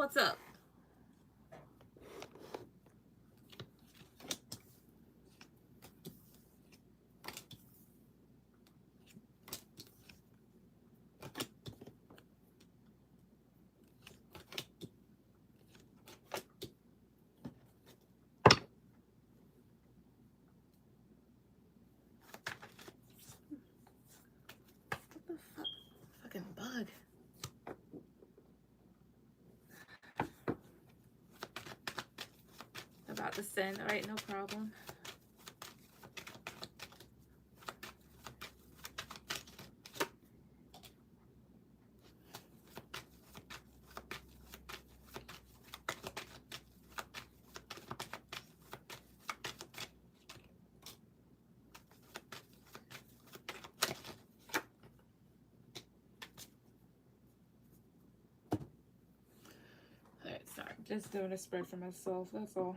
what's up? What the fuck? Fucking bug. About to send. All right, no problem. All right, sorry. Just doing a spread for myself. That's all.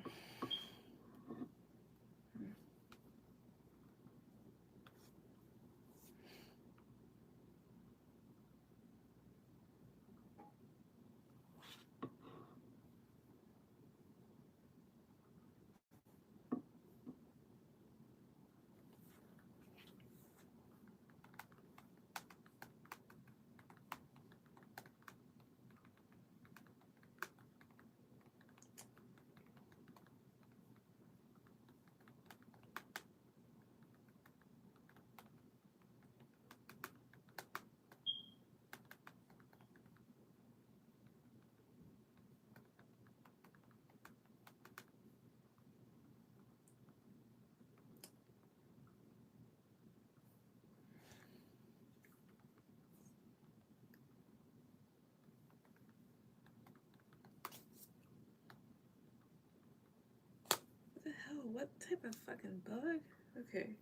What the hell? What type of fucking bug? Okay.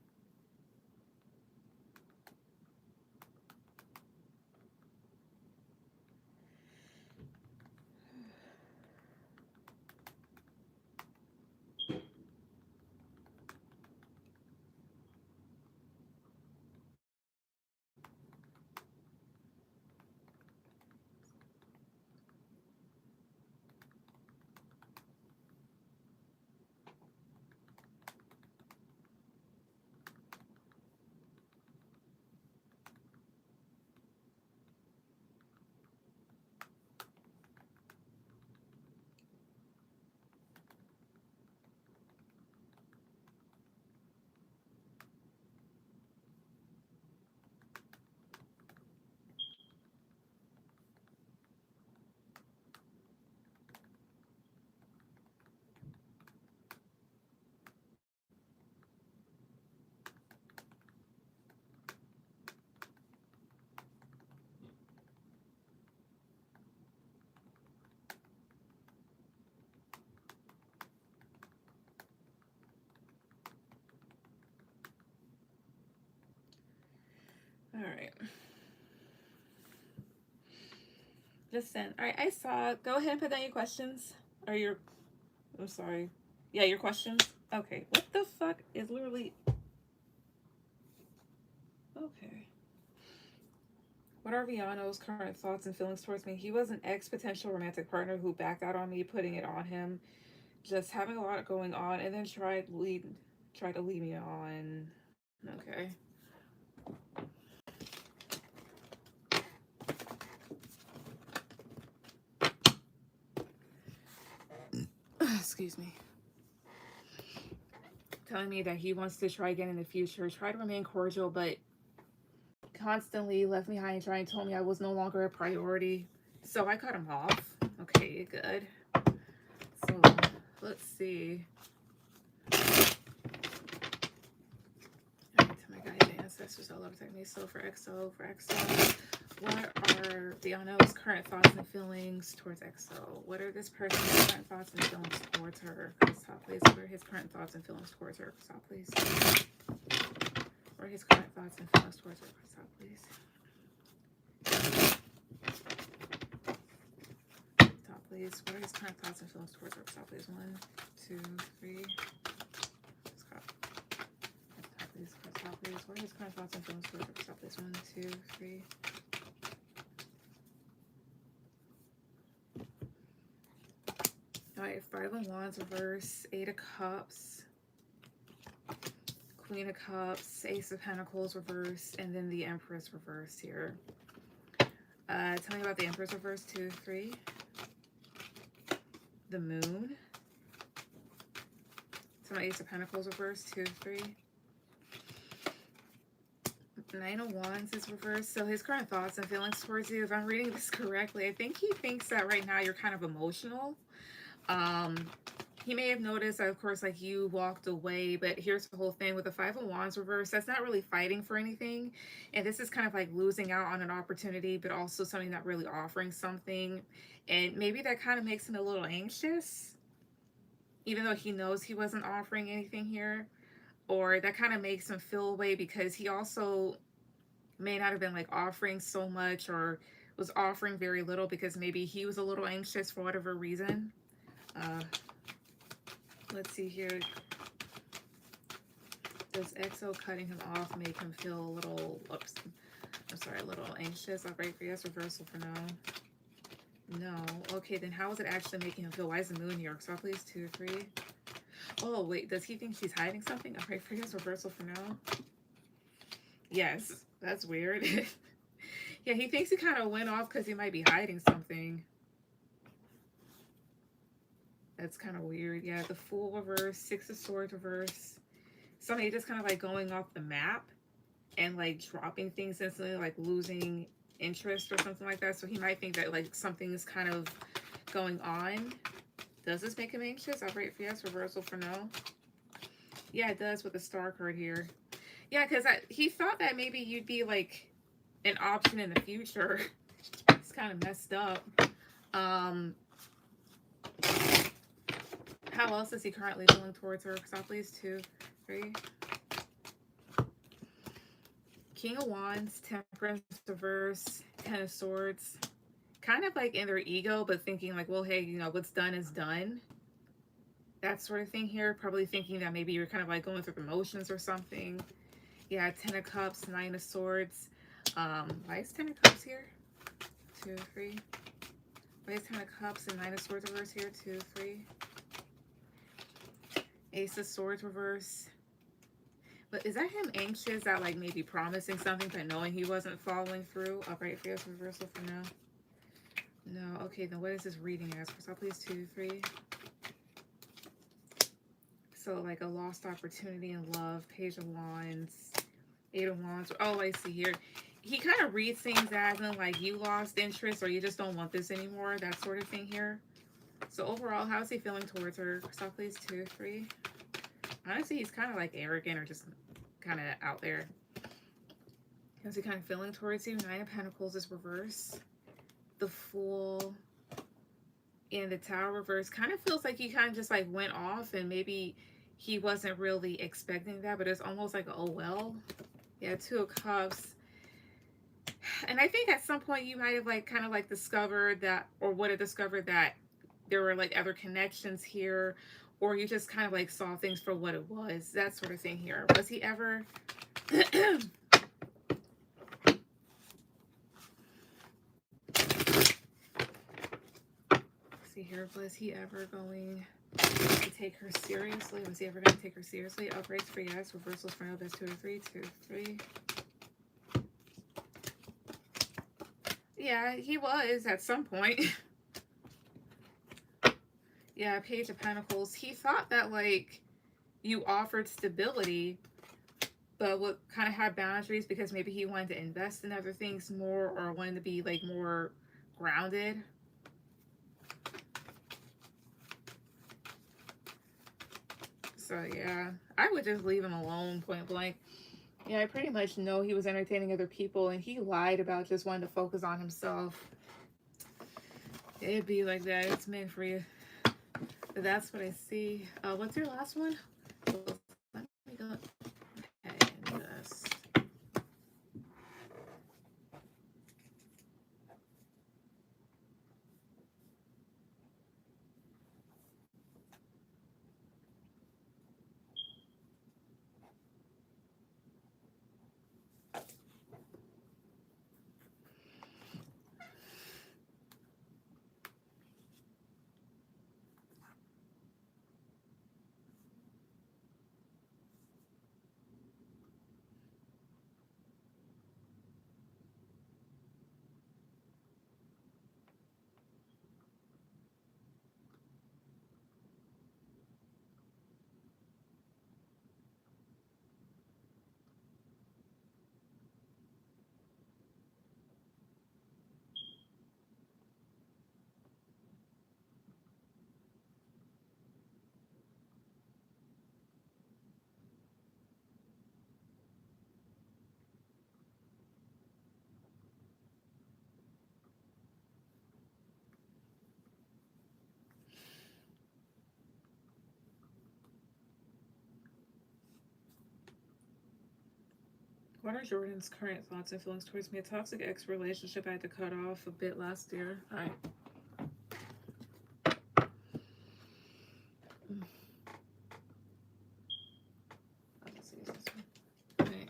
All right. Just send. All right, I saw. Go ahead and put down your questions. Or your. I'm sorry. Yeah, your questions. Okay. What the fuck is literally. Okay. What are Viano's current thoughts and feelings towards me? He was an ex-potential romantic partner who backed out on me, putting it on him, just having a lot going on, and then tried to lead me on. Okay. Excuse me. Telling me that he wants to try again in the future, try to remain cordial, but constantly left me high and dry and told me I was no longer a priority. So I cut him off. Okay, good. So let's see. To my guides and ancestors, I love protect me. So for XO, what are Diano's current thoughts and feelings towards XO? What are this person's current thoughts and feelings towards her? Stop, please. What are his current thoughts and feelings towards her? Stop, please. What are his current thoughts and feelings towards her? Stop, please. Stop, please. What are his current thoughts and feelings towards her? Stop, please. 1, 2, 3. Stop, please. Stop, please. What are his current thoughts and feelings towards her? Stop, please. 1, 2, 3. All right, Five of Wands reverse, Eight of Cups, Queen of Cups, Ace of Pentacles reverse, and then the Empress reverse here. Tell me about the Empress reverse, 2, 3. The Moon. Tell me Ace of Pentacles reverse, 2, 3. Nine of Wands is reversed. So his current thoughts and feelings towards you, if I'm reading this correctly, I think he thinks that right now you're kind of emotional. He may have noticed that, of course, like you walked away, but here's the whole thing with the Five of Wands reverse. That's not really fighting for anything. And this is kind of like losing out on an opportunity, but also something not really offering something. And maybe that kind of makes him a little anxious, even though he knows he wasn't offering anything here. Or that kind of makes him feel away because he also may not have been like offering so much, or was offering very little because maybe he was a little anxious for whatever reason. Let's see here. Does EXO cutting him off make him feel a little, oops, I'm sorry, a little anxious? I'll write for yes, reversal for no. No. Okay, then how is it actually making him feel? Why is the Moon here? So please, 2, 3. Oh, wait, does he think she's hiding something? I'll write for yes, reversal for no. Yes, that's weird. Yeah, he thinks he kind of went off because he might be hiding something. That's kind of weird. Yeah, the Fool reverse, Six of Swords reverse. Somebody just kind of like going off the map and like dropping things instantly, like losing interest or something like that. So he might think that like something is kind of going on. Does this make him anxious? I'll write for yes, reversal for no. Yeah, it does with the Star card here. Yeah, because he thought that maybe you'd be like an option in the future. It's kind of messed up. How else is he currently feeling towards her? So please, 2, 3. King of Wands, Temperance reverse, Ten of Swords. Kind of like in their ego, but thinking like, well, hey, you know, what's done is done. That sort of thing here. Probably thinking that maybe you're kind of like going through the motions or something. Yeah, Ten of Cups, Nine of Swords. Why is Ten of Cups here? 2, 3. Why is Ten of Cups and Nine of Swords reverse here? 2, 3. Ace of Swords reverse. But is that him anxious at like maybe promising something but knowing he wasn't following through? Upright Fierce reversal for no. No. Okay, then what is this reading as? So please, 2, 3. So like a lost opportunity in love. Page of Wands. Eight of Wands. Oh, I see here. He kind of reads things as in like you lost interest or you just don't want this anymore. That sort of thing here. So overall, how is he feeling towards her? So please, 2, 3. Honestly, he's kind of like arrogant or just kind of out there. How's he kind of feeling towards you? Nine of Pentacles is reverse. The Fool and the Tower reverse. Kind of feels like he kind of just like went off and maybe he wasn't really expecting that, but it's almost like, oh well. Yeah, Two of Cups. And I think at some point you might have like kind of like discovered that, or would have discovered that there were like other connections here, or you just kind of like saw things for what it was, that sort of thing here. Was he ever see here, was he ever going to take her seriously? Was he ever going to take her seriously? Uprights for yes, reversals for no. That's 2 or 3, 2, 3. Yeah, he was at some point. Yeah, Page of Pentacles. He thought that like you offered stability, but would kind of have boundaries because maybe he wanted to invest in other things more, or wanted to be like more grounded. So yeah, I would just leave him alone, point blank. Yeah, I pretty much know he was entertaining other people and he lied about just wanting to focus on himself. It'd be like that. It's meant for you. But that's what I see. What's your last one? Let me go. Okay, this. What are Jordan's current thoughts and feelings towards me? A toxic ex relationship I had to cut off a bit last year. All right. Let's see this one. All right.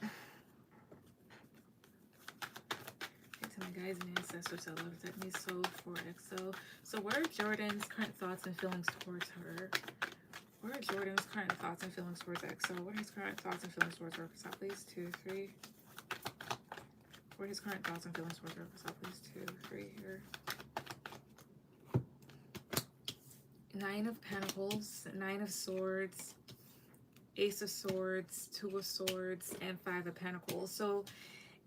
To my guys and ancestors that love that me so for XO. So what are Jordan's current thoughts and feelings towards her? What are Jordan's current thoughts and feelings towards XO? What are his current thoughts and feelings towards her? Stop, please. 2, 3. What are his current thoughts and feelings towards her? Stop, please. 2, 3 here. 9 of Pentacles, 9 of Swords, Ace of Swords, 2 of Swords, and 5 of Pentacles. So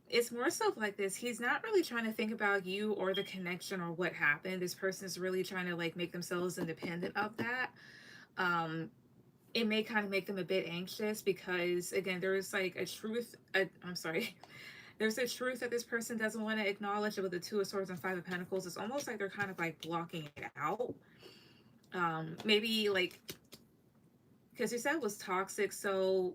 it's more so like this. He's not really trying to think about you or the connection or what happened. This person is really trying to like make themselves independent of that. It may kind of make them a bit anxious because again, there's like a truth. I'm sorry. There's a truth that this person doesn't want to acknowledge with the 2 of Swords and 5 of Pentacles. It's almost like they're kind of like blocking it out. Maybe like, because you said it was toxic, so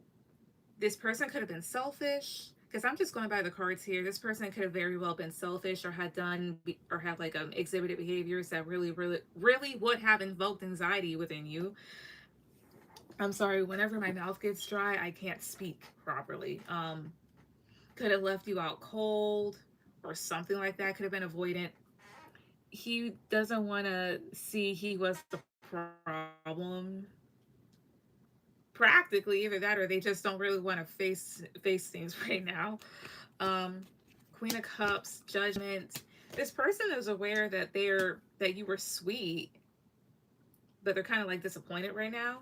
this person could have been selfish. Because I'm just going by the cards here. This person could have very well been selfish or had done or had like exhibited behaviors that really would have invoked anxiety within you. I'm sorry, whenever my mouth gets dry, I can't speak properly. Could have left you out cold or something like that. Could have been avoidant. He doesn't want to see he was the problem. Practically, either that or they just don't really want to face things right now. Queen of Cups, Judgment. This person is aware that you were sweet, but they're kind of like disappointed right now.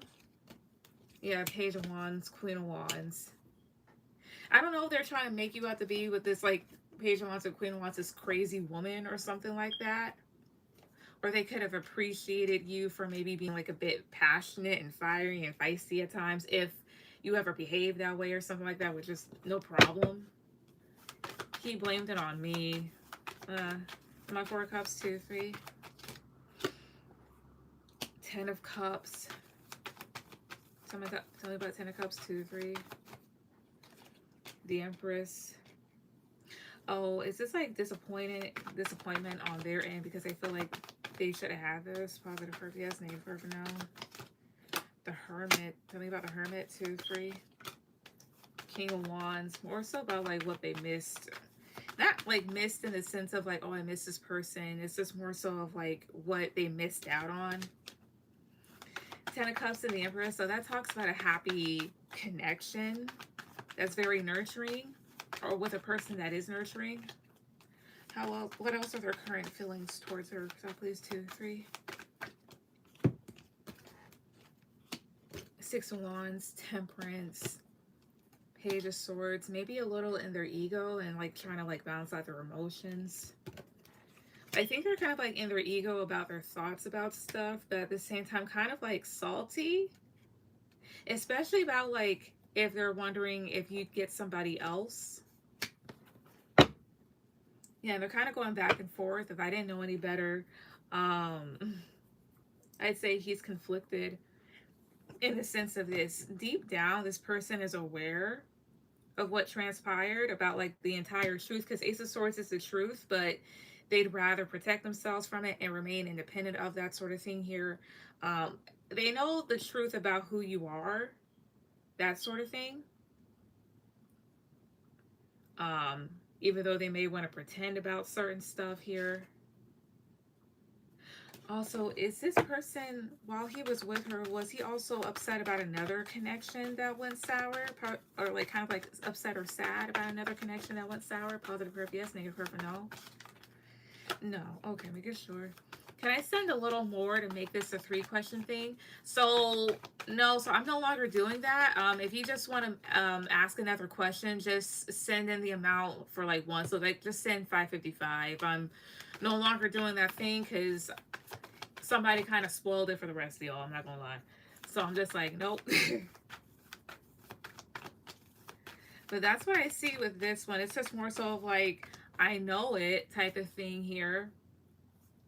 Yeah, Page of Wands, Queen of Wands. I don't know if they're trying to make you out to be with this like Page of Wands or Queen of Wands, this crazy woman or something like that. Or they could have appreciated you for maybe being like a bit passionate and fiery and feisty at times if you ever behaved that way or something like that, which is no problem. He blamed it on me. My 4 of Cups, 2, 3. 10 of Cups. Tell me about 10 of Cups, 2, 3. The Empress. Oh, is this like disappointment on their end because they feel like they should have had this? Positive for yes, negative for no. The Hermit. Tell me about the Hermit, 2, 3. King of Wands. More so about like what they missed. Not like missed in the sense of like, oh, I miss this person. It's just more so of like what they missed out on. 10 of Cups and the Empress. So that talks about a happy connection that's very nurturing, or with a person that is nurturing. How else? What else are their current feelings towards her? So please, 2, 3. 6 of Wands, Temperance, Page of Swords. Maybe a little in their ego and like trying to like balance out their emotions. I think they're kind of like in their ego about their thoughts about stuff, but at the same time kind of like salty. Especially about like if they're wondering if you'd get somebody else. Yeah, they're kind of going back and forth. If I didn't know any better, I'd say he's conflicted in the sense of this. Deep down, this person is aware of what transpired about like the entire truth, because Ace of Swords is the truth, but they'd rather protect themselves from it and remain independent of that sort of thing here. They know the truth about who you are, that sort of thing. Even though they may want to pretend about certain stuff here. Also, is this person, while he was with her, was he also upset about another connection that went sour? Or like kind of like upset or sad about another connection that went sour? Positive curve, yes. Negative curve, no. No. Okay, making sure. Can I send a little more to make this a 3-question thing? So, no, so I'm no longer doing that. If you just want to ask another question, just send in the amount for like one. So like just send 555. I'm no longer doing that thing because somebody kind of spoiled it for the rest of y'all. I'm not going to lie. So I'm just like, nope. But that's what I see with this one. It's just more so of like, I know it type of thing here.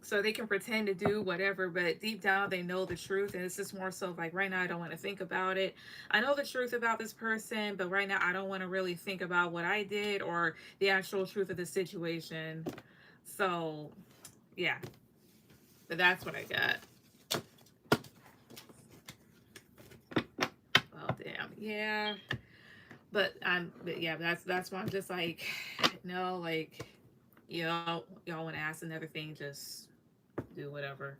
So they can pretend to do whatever, but deep down they know the truth. And it's just more so like right now I don't want to think about it. I know the truth about this person, but right now I don't want to really think about what I did or the actual truth of the situation. So yeah, but that's what I got. Well, damn, yeah. But yeah, that's why I'm just like, no, like, y'all want to ask another thing, just do whatever.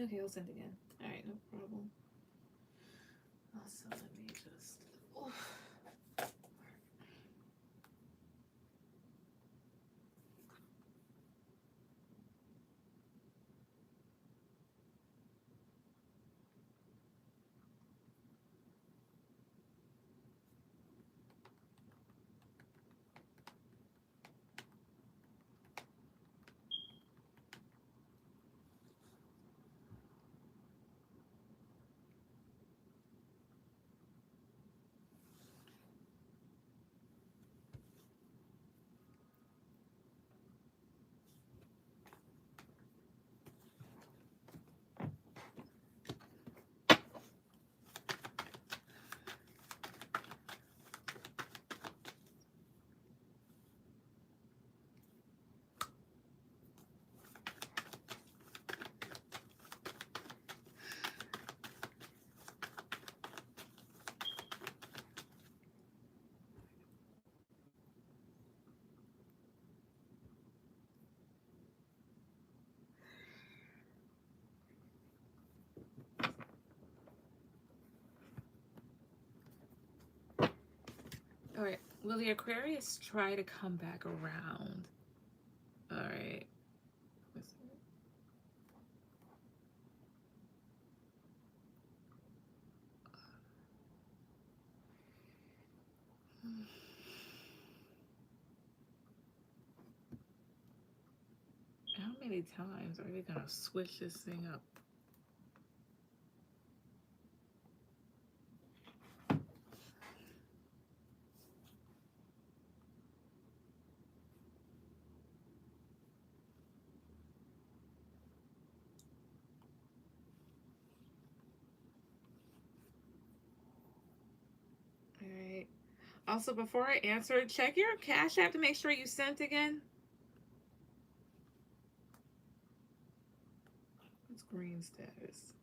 Okay, I'll send again. All right, no problem. Also, let me just. Oh. All right. Will the Aquarius try to come back around? All right. How many times are they gonna switch this thing up? All right. Also, before I answer, check your Cash App to make sure you sent again. It's green status.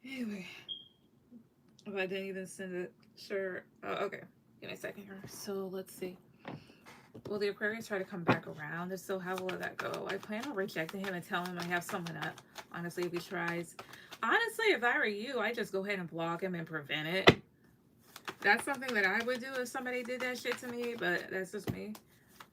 Anyway, if I didn't even send it, sure. Oh, okay. Give me a second here. So let's see. Will the Aquarius try to come back around? If so, how will that go? I plan on rejecting him and telling him I have someone up. Honestly, if he tries. Honestly, if I were you, I'd just go ahead and block him and prevent it. That's something that I would do if somebody did that shit to me, but that's just me.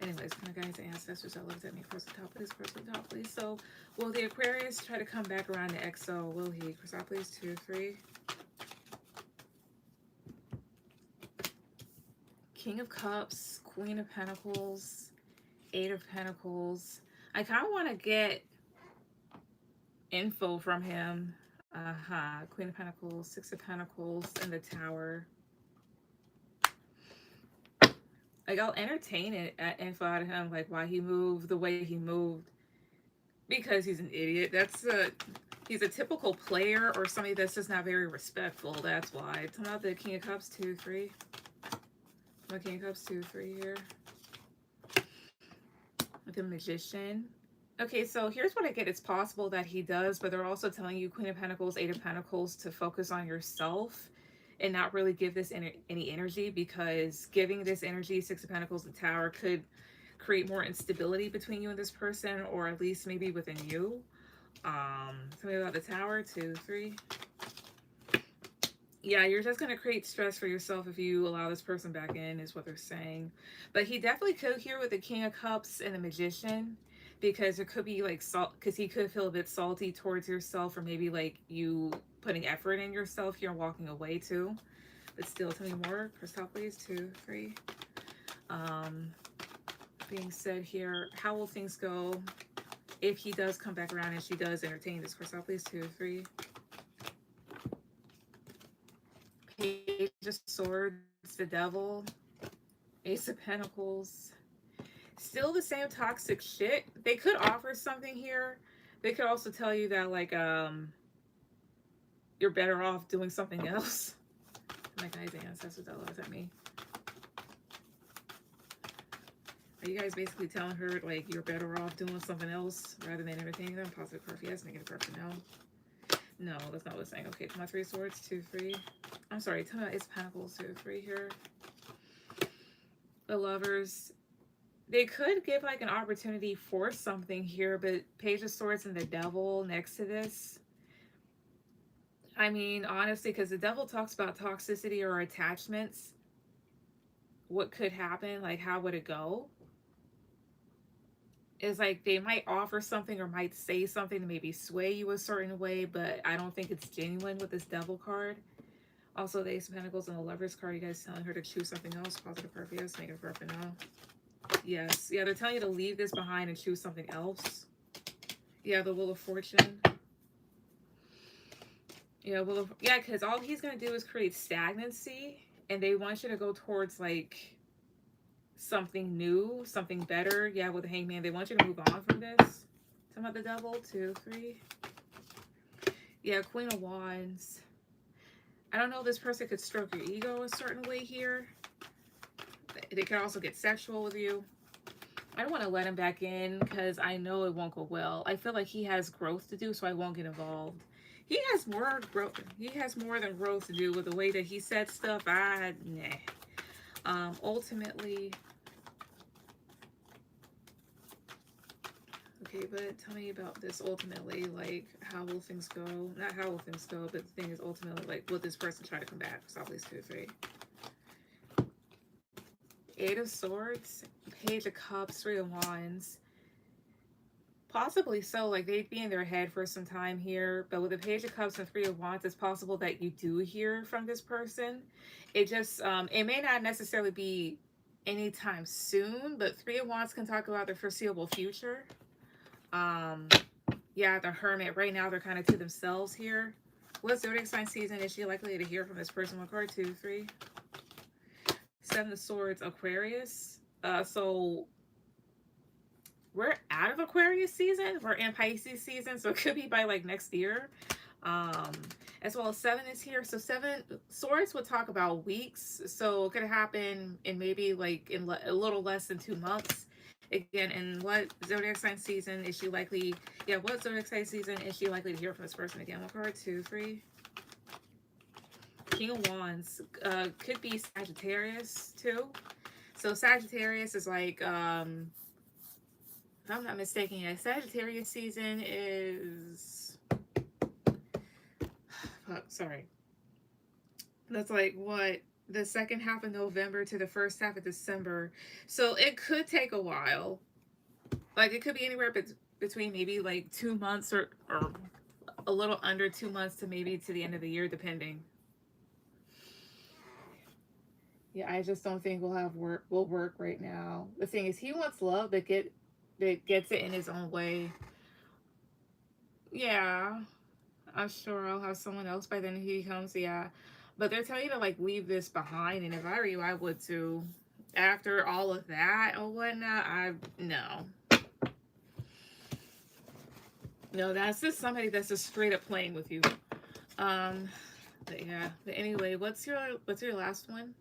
Anyways, my guys and ancestors that looked at me first the top, please, first the top, please. So, will the Aquarius try to come back around to EXO? Will he? First top, please, 2, 3. King of Cups, Queen of Pentacles, 8 of Pentacles. I kind of want to get info from him. Queen of Pentacles, 6 of Pentacles, and the Tower. Like, I'll entertain it at info out of him, like why he moved the way he moved. Because he's an idiot. He's a typical player or somebody that's just not very respectful. That's why. Talking about the King of Cups, 2, 3. My King of Cups, 2, 3 here. With the Magician. Okay, so here's what I get. It's possible that he does, but they're also telling you Queen of Pentacles, 8 of Pentacles to focus on yourself and not really give this any energy, because giving this energy, 6 of Pentacles, the Tower, could create more instability between you and this person, or at least maybe within you. Tell me about the Tower, 2, 3. Yeah, you're just going to create stress for yourself if you allow this person back in, is what they're saying. But he definitely could here with the King of Cups and the Magician, because it could be like salt, because he could feel a bit salty towards yourself, or maybe like you putting effort in yourself here and walking away too. But still, tell me more. Crystal, please, 2, 3. Being said here, how will things go if he does come back around and she does entertain this? Crystal, please, 2, 3. Page of Swords, the Devil, Ace of Pentacles. Still the same toxic shit. They could offer something here. They could also tell you that, like, you're better off doing something else. My guys and ancestors that loves at me. Are you guys basically telling her, like, you're better off doing something else rather than entertaining them? Positive curve, yes. Negative curve, no. No, that's not what it's saying. Okay, come on, 3 swords, 2, 3. I'm sorry, tell me about Ace of Pentacles, 2, 3 here. The Lovers. They could give like an opportunity for something here, but Page of Swords and the Devil next to this. I mean, honestly, because the Devil talks about toxicity or attachments. What could happen? Like, how would it go? Is like they might offer something or might say something to maybe sway you a certain way, but I don't think it's genuine with this Devil card. Also, the Ace of Pentacles and the Lovers card, you guys telling her to choose something else. Positive curve, yes. Negative curve, no. Yes. Yeah, they're telling you to leave this behind and choose something else. Yeah, the Wheel of Fortune. Yeah, because all he's going to do is create stagnancy, and they want you to go towards, like, something new, something better. Yeah, with the Hangman, they want you to move on from this. Talking about the Devil, 2, 3. Yeah, Queen of Wands. I don't know if this person could stroke your ego a certain way here. They could also get sexual with you. I don't want to let him back in because I know it won't go well. I feel like he has growth to do, so I won't get involved. He has more growth. He has more than growth to do with the way that he said stuff. Ultimately, okay, but tell me about this. Ultimately, like, how will things go? Not how will things go, but the thing is, ultimately, like, will this person try to come back? So at least 2, 3. 8 of Swords, Page of Cups, 3 of Wands. Possibly so, like they'd be in their head for some time here, but with the Page of Cups and 3 of Wands, it's possible that you do hear from this person. It just, it may not necessarily be anytime soon, but 3 of Wands can talk about the foreseeable future. Yeah, the Hermit, right now they're kind of to themselves here. What zodiac sign season is she likely to hear from this person? One card, 2, 3. 7 of Swords, Aquarius. So we're out of Aquarius season. We're in Pisces season, so it could be by like next year. As well as 7 is here. So 7 Swords would talk about weeks. So it could happen in maybe like in a little less than 2 months. Again, in what zodiac sign season is she likely, yeah, what zodiac sign season is she likely to hear from this person again? One card, two, three. King of Wands, could be Sagittarius too. So Sagittarius is like, if I'm not mistaken, yeah, Sagittarius season is, fuck, sorry. That's like what, the second half of November to the first half of December. So it could take a while. Like it could be anywhere between maybe like 2 months or a little under 2 months to maybe to the end of the year, depending. Yeah, I just don't think we'll have work. Will work right now. The thing is, he wants love, but gets it in his own way. Yeah, I'm sure I'll have someone else by then. He comes. Yeah, but they're telling you to like leave this behind, and if I were you, I would too. After all of that or whatnot, I no. No, that's just somebody that's just straight up playing with you. Um, but yeah. But anyway, what's your last one?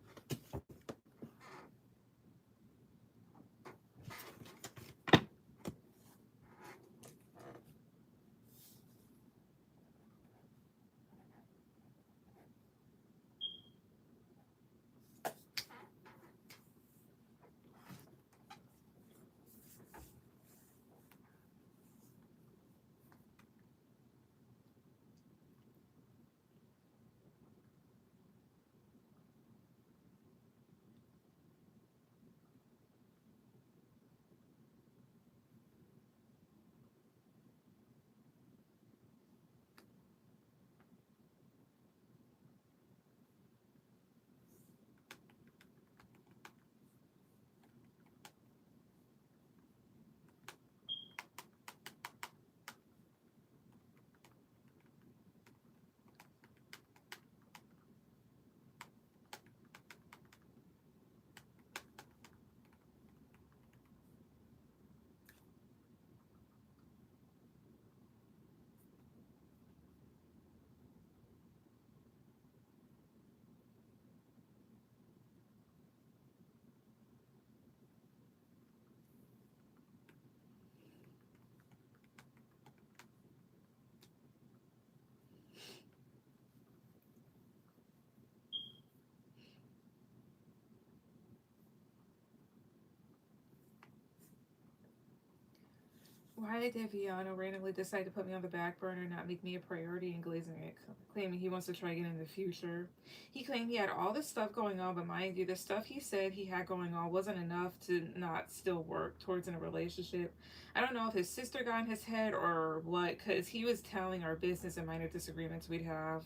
Why did Deviano randomly decide to put me on the back burner and not make me a priority in glazing it, claiming he wants to try again in the future? He claimed he had all this stuff going on, but mind you, the stuff he said he had going on wasn't enough to not still work towards in a relationship. I don't know if his sister got in his head or what, because he was telling our business and minor disagreements we'd have.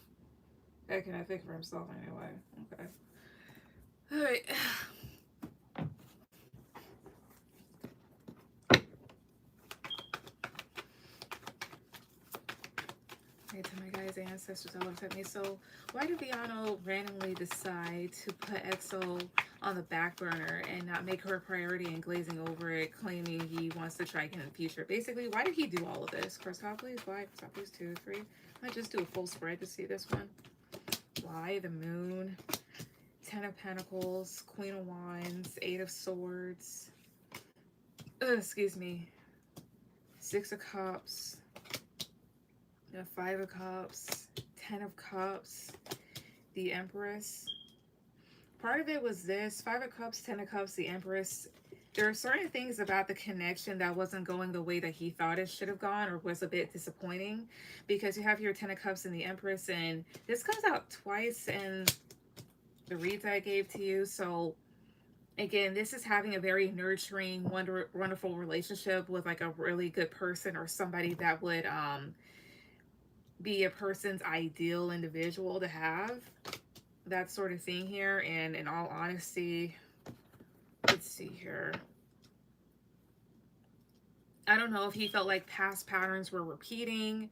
That can I think for himself anyway. Okay. Alright. To my guys' ancestors all looked at me. So why did Viano randomly decide to put EXO on the back burner and not make her a priority and glazing over it, claiming he wants to try again in the future? Basically, why did he do all of this? Cross top, please. Why? Cross top, please. 2, 3. I might just do a full spread to see this one. Why? The moon. 10 of Pentacles. Queen of Wands. 8 of Swords. Excuse me. 6 of Cups. 5 of Cups, 10 of Cups, the Empress. Part of it was this, 5 of Cups, 10 of Cups, the Empress. There are certain things about the connection that wasn't going the way that he thought it should have gone or was a bit disappointing, because you have your 10 of Cups and the Empress, and this comes out twice in the reads I gave to you. So again, this is having a very nurturing, wonderful relationship with like a really good person or somebody that would be a person's ideal individual to have, that sort of thing here. And in all honesty, let's see here, I don't know if he felt like past patterns were repeating,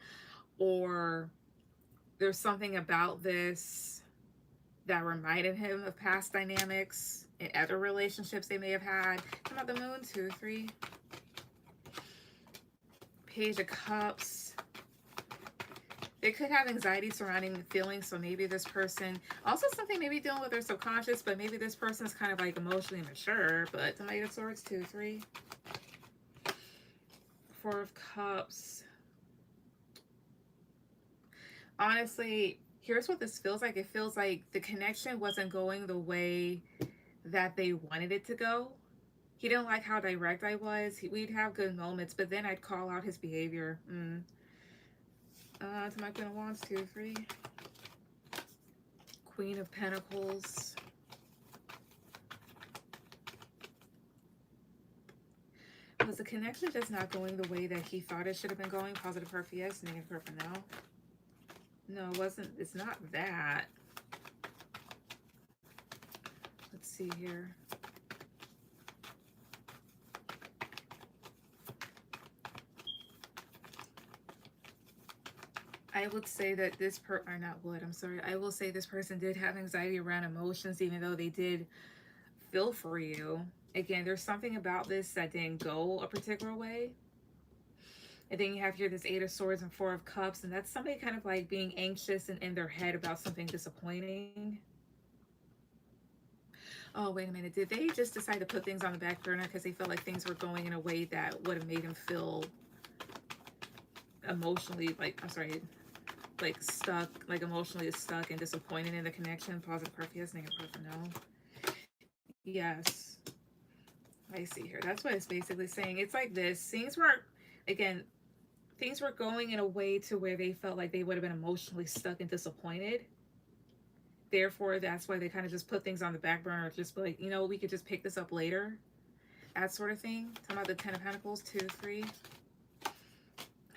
or there's something about this that reminded him of past dynamics in other relationships they may have had. Come about the moon, 2, 3. Page of Cups. They could have anxiety surrounding the feelings, so maybe this person, also something maybe dealing with their subconscious, but maybe this person is kind of like emotionally mature. But the Knight of Swords, 2, 3. Four of Cups. Honestly, here's what this feels like. It feels like the connection wasn't going the way that they wanted it to go. He didn't like how direct I was. We'd have good moments, but then I'd call out his behavior. To my Queen of Wands, 2, 3. Queen of Pentacles. Was the connection just not going the way that he thought it should have been going? Positive card for yes, negative card for no. No, it wasn't. It's not that. Let's see here. I would say that this I will say this person did have anxiety around emotions, even though they did feel for you. Again, there's something about this that didn't go a particular way. And then you have here this 8 of Swords and 4 of Cups, and that's somebody kind of like being anxious and in their head about something disappointing. Oh, wait a minute. Did they just decide to put things on the back burner because they felt like things were going in a way that would have made them feel emotionally, like, I'm sorry, like stuck, like emotionally stuck and disappointed in the connection? Positive card for yes, negative card for no. Yes. I see here. That's what it's basically saying. It's like this. Things were, again, things were going in a way to where they felt like they would have been emotionally stuck and disappointed. Therefore, that's why they kind of just put things on the back burner, just be like, you know, we could just pick this up later. That sort of thing. Talking about the 10 of Pentacles, 2, 3.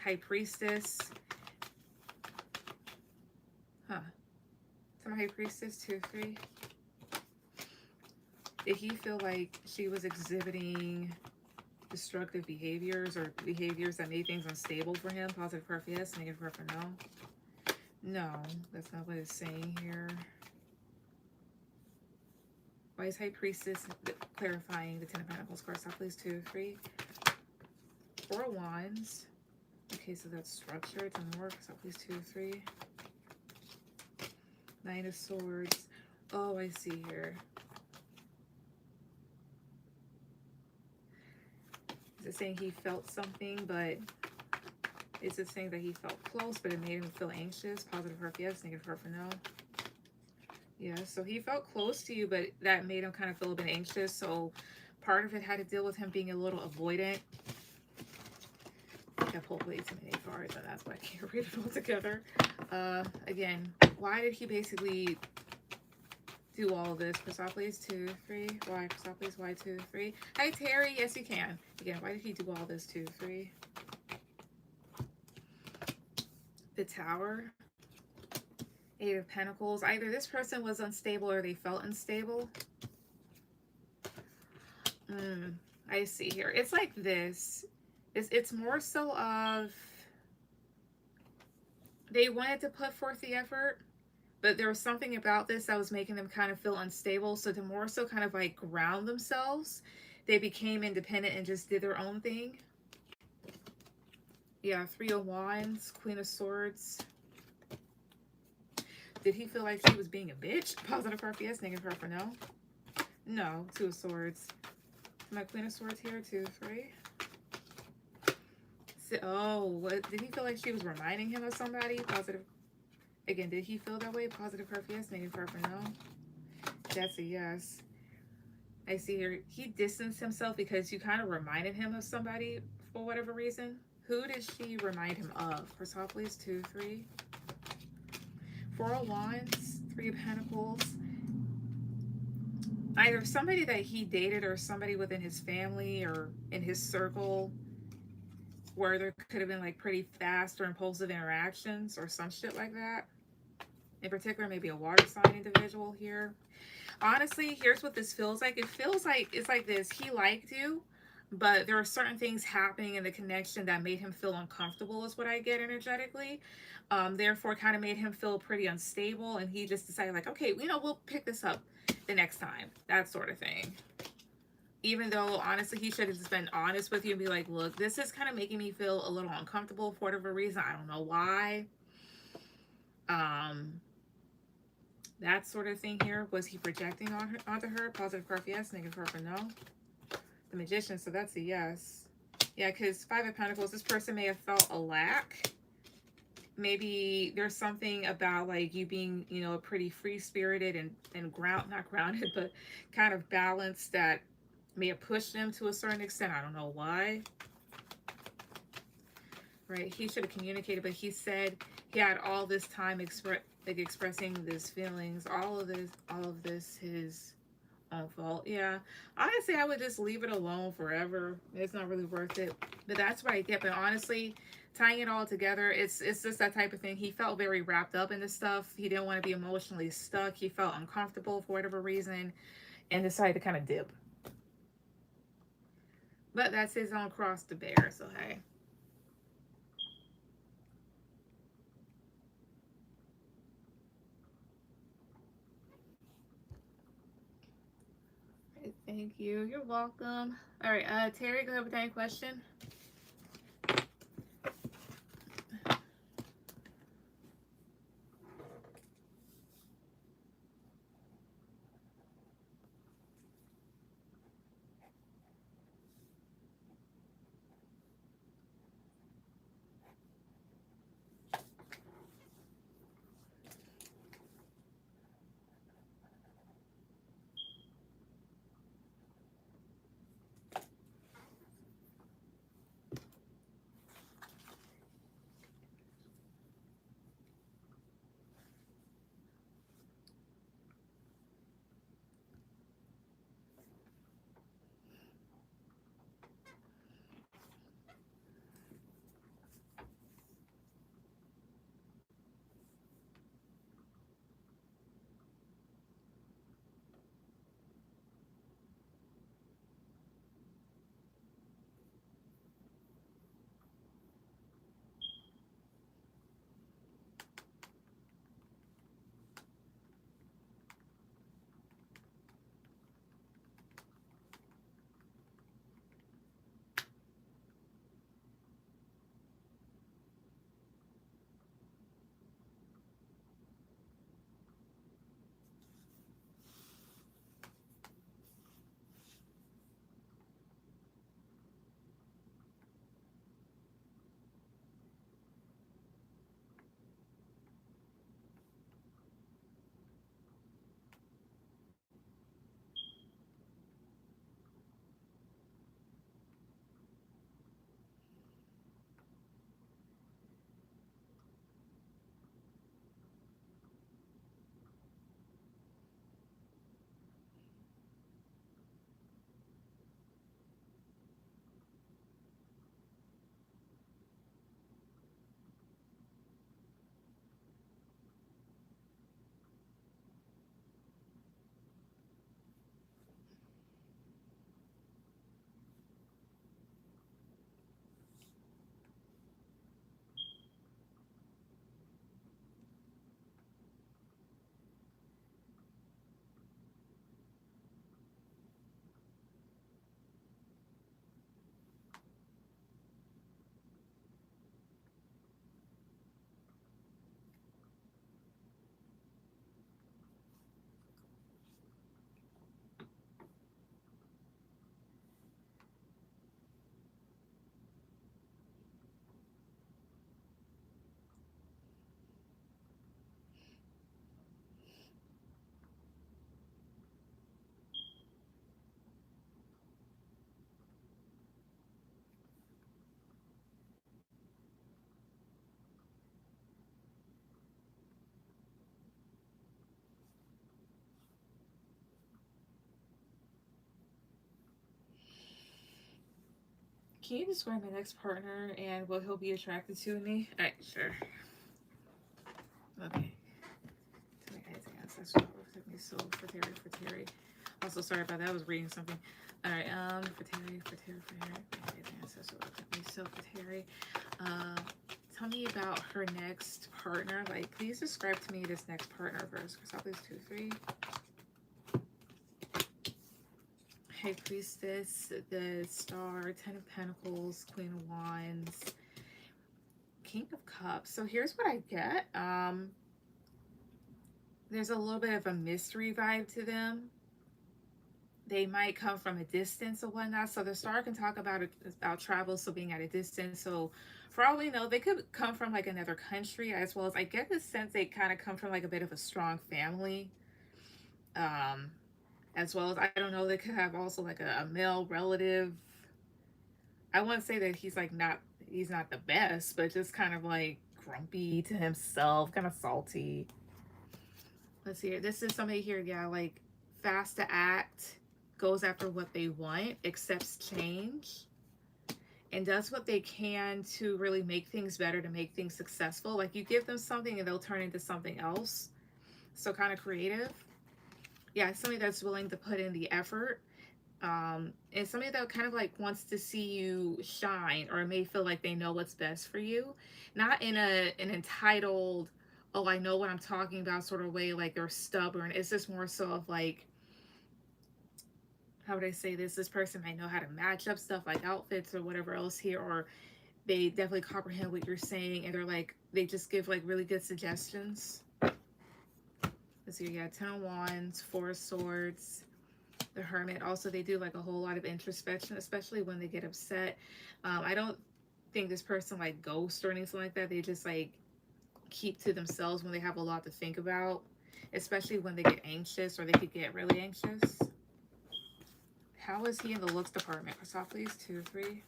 High Priestess. Huh. Talking about High Priestess, 2, 3. Did he feel like she was exhibiting destructive behaviors or behaviors that made things unstable for him? Positive card for yes, negative card for no. No, that's not what it's saying here. Why is High Priestess clarifying the 10 of Pentacles card? Stop, please. 2, 3. 4 of Wands. Okay, so that's structure. It doesn't work. Stop, please. 2, 3. 9 of Swords. Oh, I see here. Is it saying he felt something, but is it saying that he felt close, but it made him feel anxious? Positive card for yes, negative card for no. Yeah, so he felt close to you, but that made him kind of feel a bit anxious. So part of it had to deal with him being a little avoidant. I pulled way too many cards, and that's why I can't read it all together. Again, why did he basically do all of this? Chrysopolis, 2, 3. Why? Chrysopolis, why 2, 3? Hi, Terry. Yes, you can. Again, why did he do all this? 2, 3. The Tower. 8 of Pentacles. Either this person was unstable or they felt unstable. I see here. It's like this. It's more so of they wanted to put forth the effort, but there was something about this that was making them kind of feel unstable. So to more so kind of like ground themselves, they became independent and just did their own thing. Yeah, 3 of Wands, Queen of Swords. Did he feel like she was being a bitch? Positive card for yes, negative card for no. No, 2 of Swords. My Queen of Swords here, 2, 3. Oh, what did he feel like she was reminding him of somebody? Positive. Again, did he feel that way? Positive card for yes, negative card for no. That's a yes. I see here. He distanced himself because you kind of reminded him of somebody for whatever reason. Who did she remind him of? Chrysopolis, 2, 3. 4 of Wands, 3 of Pentacles. Either somebody that he dated or somebody within his family or in his circle where there could have been like pretty fast or impulsive interactions or some shit like that. In particular, maybe a water sign individual here. Honestly, here's what this feels like. It feels like it's like this. He liked you, but there are certain things happening in the connection that made him feel uncomfortable is what I get energetically. Therefore, kind of made him feel pretty unstable, and he just decided like, okay, you know, we'll pick this up the next time. That sort of thing. Even though, honestly, he should have just been honest with you and be like, look, this is kind of making me feel a little uncomfortable for whatever reason. I don't know why. That sort of thing here. Was he projecting onto her? Positive card for yes, negative card for no. The Magician, so that's a yes. Yeah, because Five of Pentacles, this person may have felt a lack. Maybe there's something about like you being, you know, pretty free spirited and not grounded, but kind of balanced that may have pushed them to a certain extent. I don't know why. Right? He should have communicated, but he said he had all this time expressing these feelings. All of this, his own fault. Yeah, honestly, I would just leave it alone forever. It's not really worth it. But that's what I get. But honestly, tying it all together, it's just that type of thing. He felt very wrapped up in this stuff. He didn't want to be emotionally stuck. He felt uncomfortable for whatever reason, and decided to kind of dip. But that's his own cross to bear. So hey. Thank you. You're welcome. All right, Terry, go ahead with any question. Can you describe my next partner and what he'll be attracted to in me? All right, sure. Okay. Tell me anything else. That's what took me so for Terry. Also, sorry about that. I was reading something. All right. For Terry. That's what took me so for Terry. Tell me about her next partner. Like, please describe to me this next partner first. Chrysopolis 2, 3. High Priestess, the Star, Ten of Pentacles, Queen of Wands, King of Cups. So here's what I get. There's a little bit of a mystery vibe to them. they might come from a distance or whatnot. So the star can talk about travel, so being at a distance. So for all we know, they could come from like another country, as well as I get the sense they kind of come from like a bit of a strong family. Um, as well as I don't know, they could have also like a male relative. I wouldn't say that he's not the best, but just kind of like grumpy to himself, kind of salty. Let's see here. This is somebody here, yeah, like fast to act, goes after what they want, accepts change, and does what they can to really make things better, to make things successful. Like you give them something and they'll turn into something else. So kind of creative. Yeah, somebody that's willing to put in the effort. And somebody that kind of like wants to see you shine, or may feel like they know what's best for you, not in an entitled, oh I know what I'm talking about sort of way, like they're stubborn. It's just more so of like, how would I say this person might know how to match up stuff like outfits or whatever else here, or they definitely comprehend what you're saying, and they're like, they just give like really good suggestions. Let's see, yeah, 10 of Wands, 4 of Swords, the Hermit. Also, they do like a whole lot of introspection, especially when they get upset. I don't think this person like ghosts or anything like that. They just like keep to themselves when they have a lot to think about, especially when they get anxious, or they could get really anxious. How is he in the looks department? Cashapp, please. 2, 3.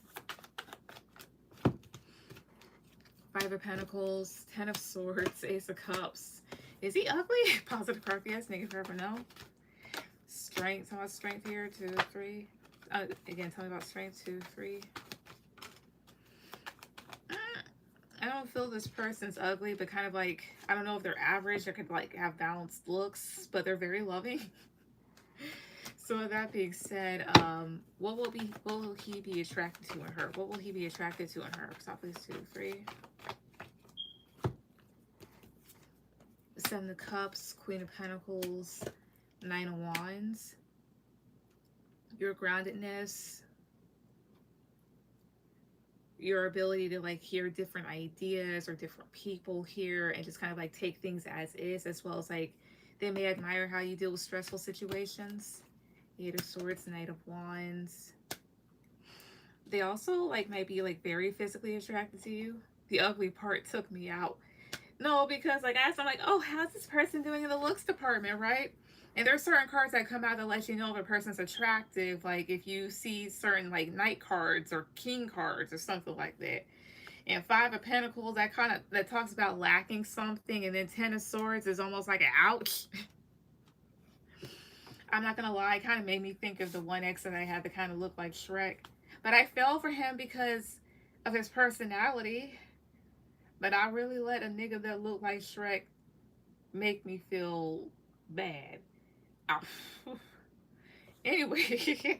5 of Pentacles, 10 of Swords, Ace of Cups. Is he ugly? Positive card, yes. Negative forever, no. Strength. Tell me about strength here. 2, 3. Again, tell me about strength. 2, 3. I don't feel this person's ugly, but kind of like, I don't know if they're average or could like have balanced looks, but they're very loving. So with that being said, what will he be attracted to in her? What will he be attracted to in her? Stop, please. 2, 3. 7 of Cups, Queen of Pentacles, 9 of Wands. Your groundedness, your ability to like hear different ideas or different people here, and just kind of like take things as is, as well as like they may admire how you deal with stressful situations. 8 of Swords, Knight of Wands. They also like might be like very physically attracted to you. The ugly part took me out. No, because like I asked, I'm like, oh, how's this person doing in the looks department, right? And there's certain cards that come out that let you know if a person's attractive. Like if you see certain like knight cards or king cards or something like that. And 5 of Pentacles, that talks about lacking something. And then 10 of Swords is almost like an ouch. I'm not gonna lie, it kind of made me think of the one ex that I had that kind of looked like Shrek. But I fell for him because of his personality. But I really let a nigga that looked like Shrek make me feel bad. Anyway,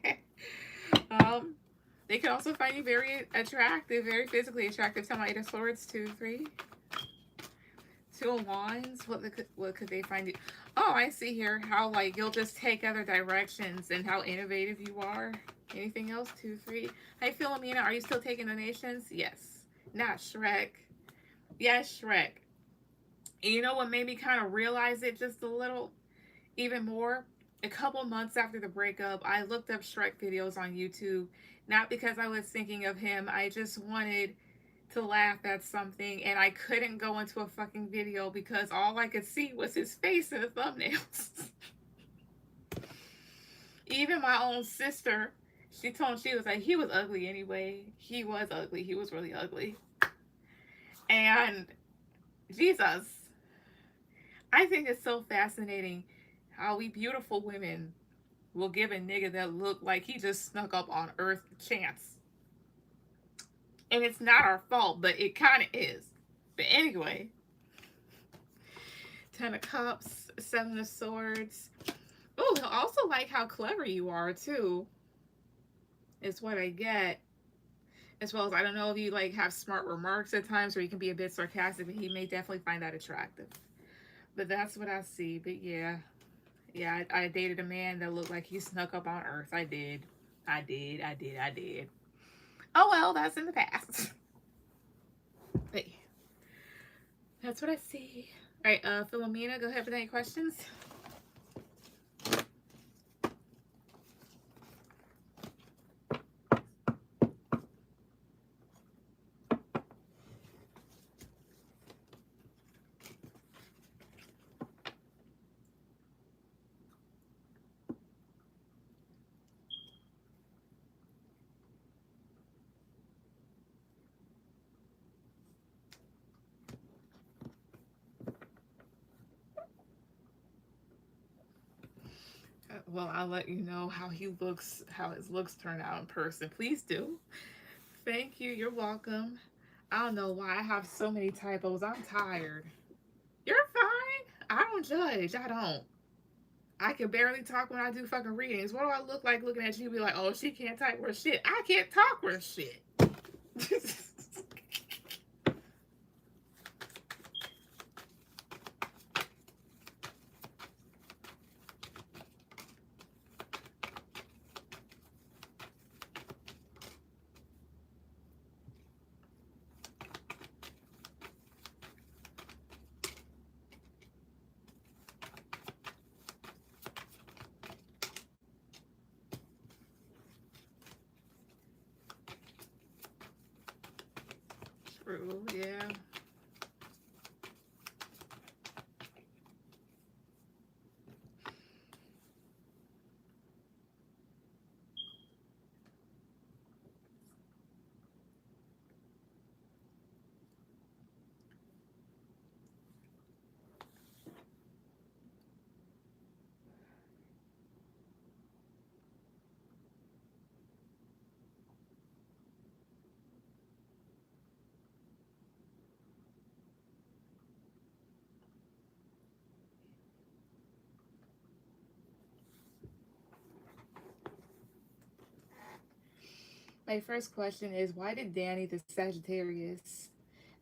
they could also find you very attractive, very physically attractive. Tell my 8 of Swords, 2, 3. 2 of Wands. What could they find you? Oh, I see here how like you'll just take other directions and how innovative you are. Anything else? 2, 3. Hi, Philomena. Are you still taking donations? Yes. Not Shrek. Yes, Shrek. And you know what made me kind of realize it just a little even more? A couple months after the breakup, I looked up Shrek videos on YouTube. Not because I was thinking of him. I just wanted to laugh at something, and I couldn't go into a fucking video because all I could see was his face in the thumbnails. Even my own sister, she was like, he was ugly anyway. He was ugly. He was really ugly. And Jesus, I think it's so fascinating how we beautiful women will give a nigga that look like he just snuck up on Earth a chance. And it's not our fault, but it kind of is. But anyway, 10 of Cups, 7 of Swords. Oh, he'll also like how clever you are, too. Is what I get. As well as, I don't know if you like have smart remarks at times, or you can be a bit sarcastic, but he may definitely find that attractive. But that's what I see. But yeah. Yeah, I dated a man that looked like he snuck up on Earth. I did. Oh well, that's in the past. But yeah, that's what I see. Alright, Philomena, go ahead with any questions. Well, I'll let you know how he looks, how his looks turn out in person. Please do. Thank you. You're welcome. I don't know why I have so many typos. I'm tired. You're fine. I don't judge. I don't. I can barely talk when I do fucking readings. What do I look like looking at you? Be like, oh, she can't type worth shit. I can't talk worth shit. True, yeah. My first question is, why did Danny the Sagittarius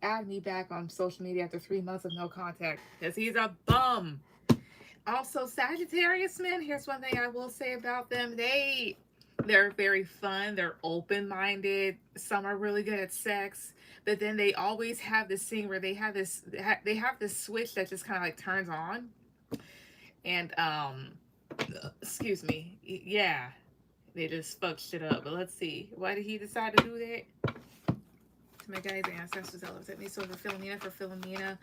add me back on social media after 3 months of no contact? Because he's a bum. Also, Sagittarius men, here's one thing I will say about them. They're very fun, they're open-minded, some are really good at sex, but then they always have this thing where they have this switch that just kind of like turns on. And excuse me. Yeah, they just fucked shit up. But let's see. Why did he decide to do that? To my guys' ancestors, I looked at me. So for Philomena,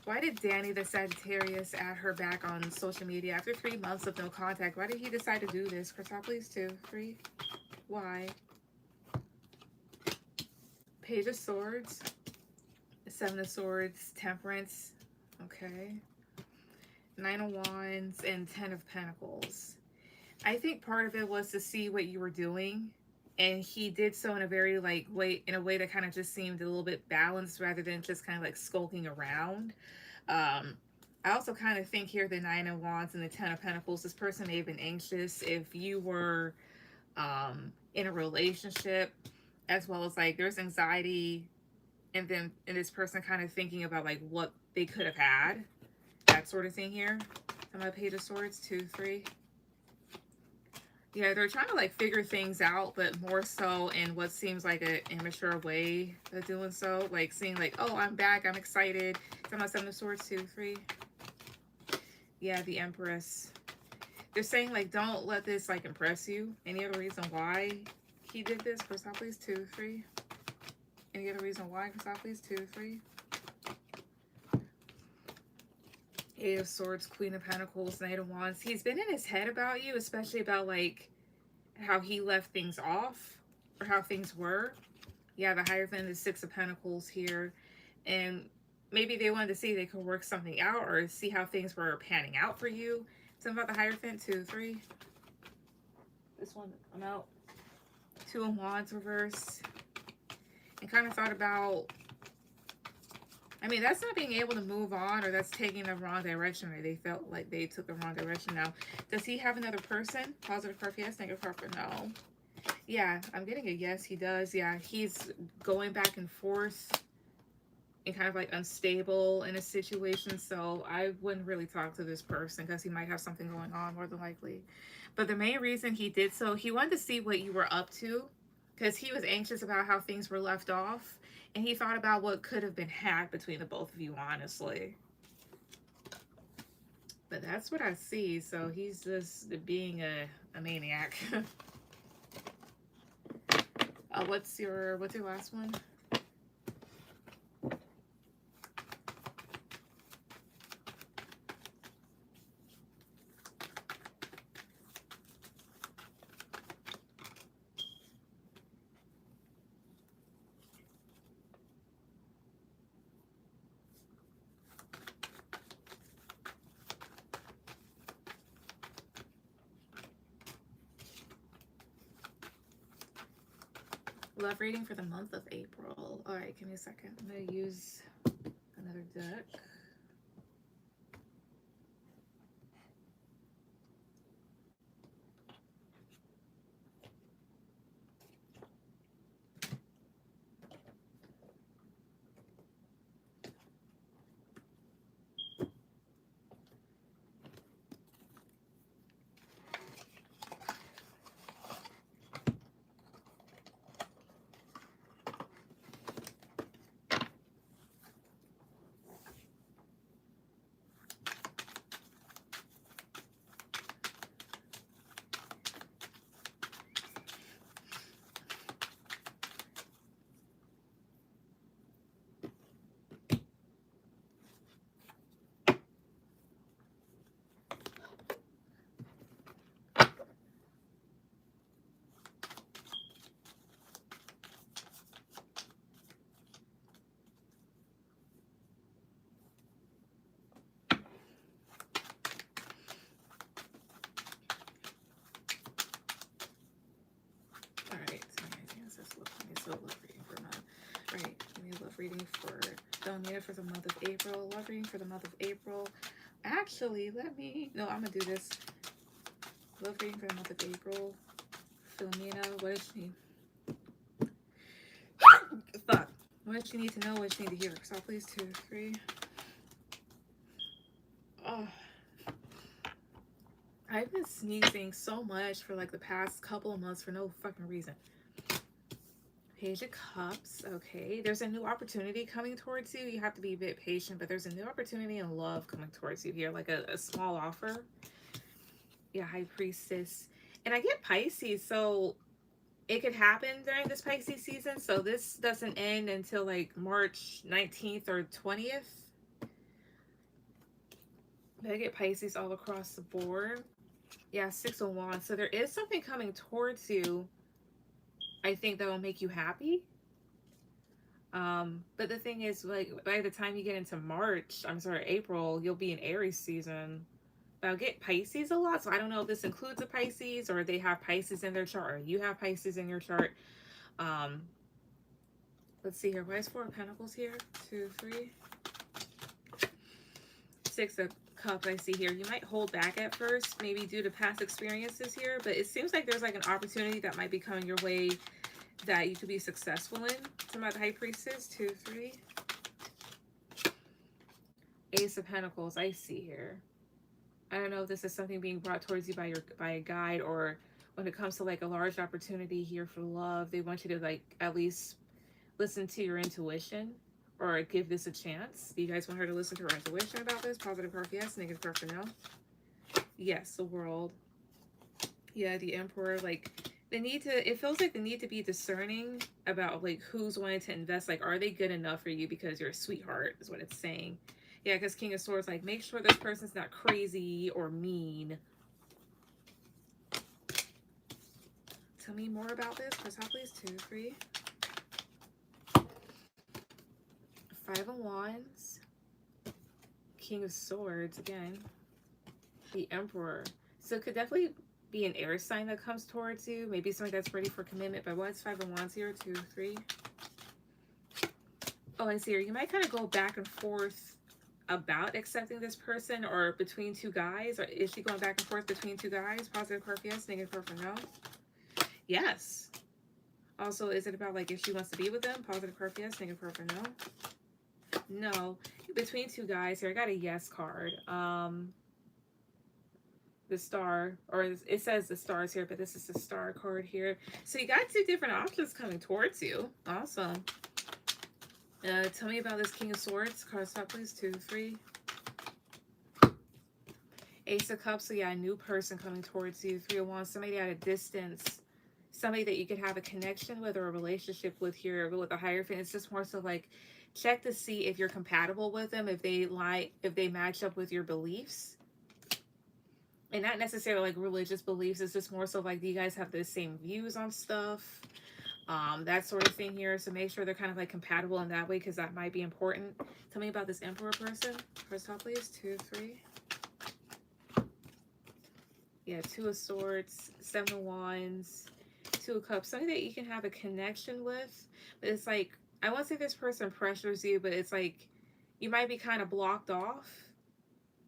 why did Danny the Sagittarius add her back on social media after 3 months of no contact? Why did he decide to do this? Chrysopolis 2, 3. Why? Page of Swords, Seven of Swords, Temperance. Okay. Nine of Wands and 10 of Pentacles. I think part of it was to see what you were doing, and he did so in a very in a way that kind of just seemed a little bit balanced rather than just kind of like skulking around. I also kind of think here the Nine of Wands and the 10 of Pentacles, this person may have been anxious if you were in a relationship, as well as like there's anxiety, and then this person kind of thinking about like what they could have had, that sort of thing here. On my Page of Swords, 2, 3. Yeah, they're trying to like figure things out, but more so in what seems like an immature way of doing so. Like seeing like, oh, I'm back, I'm excited. Talking about Seven of Swords, 2, 3. Yeah, the Empress. They're saying like, don't let this like impress you. Any other reason why he did this? Chrysopolis 2, 3. Any other reason why? Chrysopolis 2, 3. Eight of Swords, Queen of Pentacles, Knight of Wands. He's been in his head about you, especially about like how he left things off or how things were. Yeah, the Hierophant, the Six of Pentacles here. And maybe they wanted to see if they could work something out or see how things were panning out for you. Something about the Hierophant, 2, 3. This one, I'm out. Two of Wands reverse. And kind of thought about, I mean, that's not being able to move on, or that's taking the wrong direction, or they felt like they took the wrong direction. Now, does he have another person? Positive card for yes, negative card for no. Yeah, I'm getting a yes, he does. Yeah, he's going back and forth and kind of like unstable in a situation. So I wouldn't really talk to this person because he might have something going on, more than likely. But the main reason he did so, he wanted to see what you were up to because he was anxious about how things were left off. And he thought about what could have been had between the both of you, honestly. But that's what I see. So he's just being a maniac. What's your last one? Love reading for the month of April. All right, give me a second. I'm going to use another deck. All right, so love reading for a month. All right, give me a love reading for Philomena for the month of April. Love reading for the month of April. Actually, no, I'm gonna do this. Love reading for the month of April. Philomena, what does she need? Fuck. What does she need to know? What does she need to hear? So please, 2, 3. Oh. I've been sneezing so much for like the past couple of months for no fucking reason. Page of Cups. Okay. There's a new opportunity coming towards you. You have to be a bit patient, but there's a new opportunity in love coming towards you here. Like a small offer. Yeah, High Priestess. And I get Pisces, so it could happen during this Pisces season. So this doesn't end until like March 19th or 20th. But I get Pisces all across the board. Yeah, 6 of Wands. So there is something coming towards you, I think, that will make you happy. But the thing is, like, by the time you get into April, you'll be in Aries season. But I'll get Pisces a lot, so I don't know if this includes a Pisces or they have Pisces in their chart or you have Pisces in your chart. Let's see here. Why is 4 of Pentacles here? 2, 3. 6 of Cups I see here. You might hold back at first, maybe due to past experiences here, but it seems like there's like an opportunity that might be coming your way that you could be successful in. Some of the High Priestess, 2, 3. Ace of Pentacles I see here. I don't know if this is something being brought towards you by a guide, or when it comes to like a large opportunity here for love, they want you to like at least listen to your intuition or give this a chance. Do you guys want her to listen to her intuition about this? Positive card for yes, negative card for no. Yes, the World. Yeah, the Emperor. Like it feels like the need to be discerning about like who's wanting to invest. Like, are they good enough for you because you're a sweetheart is what it's saying. Yeah, because King of Swords, like, make sure this person's not crazy or mean. Tell me more about this. For top, please. 2, 3. 5 of Wands. King of Swords, again. The Emperor. So it could definitely be an air sign that comes towards you. Maybe somebody that's ready for commitment. But what's 5 of Wands here? 2, 3. Oh, I see here. You might kind of go back and forth about accepting this person, or between 2 guys. Or is she going back and forth between 2 guys? Positive card for yes, negative card for no. Yes. Also, is it about like if she wants to be with them? Positive card for yes, negative card for no. No. Between 2 guys here. I got a yes card. The Star, or it says the stars here, but this is the Star card here. So you got 2 different options coming towards you. Awesome. Tell me about this King of Swords. Card stop, please. 2, 3. Ace of Cups. So yeah, a new person coming towards you. 3 of Wands. Somebody at a distance. Somebody that you could have a connection with or a relationship with here. But with the Hierophant, it's just more so like check to see if you're compatible with them, if they match up with your beliefs. And not necessarily like religious beliefs. It's just more so like, do you guys have the same views on stuff? That sort of thing here. So make sure they're kind of like compatible in that way, because that might be important. Tell me about this Emperor person. First top, please. 2, 3. Yeah, 2 of Swords, 7 of Wands, Two of Cups, something that you can have a connection with. But it's like, I won't say this person pressures you, but it's like you might be kind of blocked off,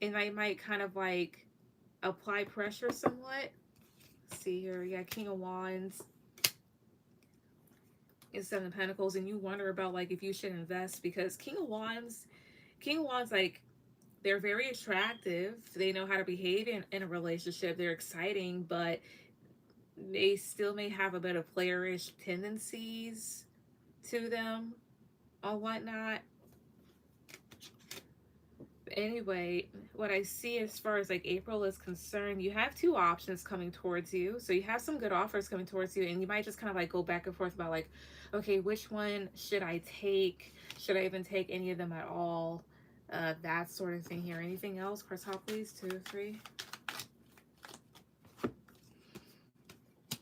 and they might kind of like apply pressure somewhat. Let's see here, yeah, King of Wands and Seven of Pentacles, and you wonder about like if you should invest, because King of Wands, like, they're very attractive. They know how to behave in a relationship. They're exciting, but they still may have a bit of playerish tendencies to them or whatnot. But anyway, what I see as far as like April is concerned, you have two options coming towards you. So you have some good offers coming towards you, and you might just kind of like go back and forth about like, okay, which one should I take? Should I even take any of them at all? That sort of thing here. Anything else? Cross top, please. 2, 3.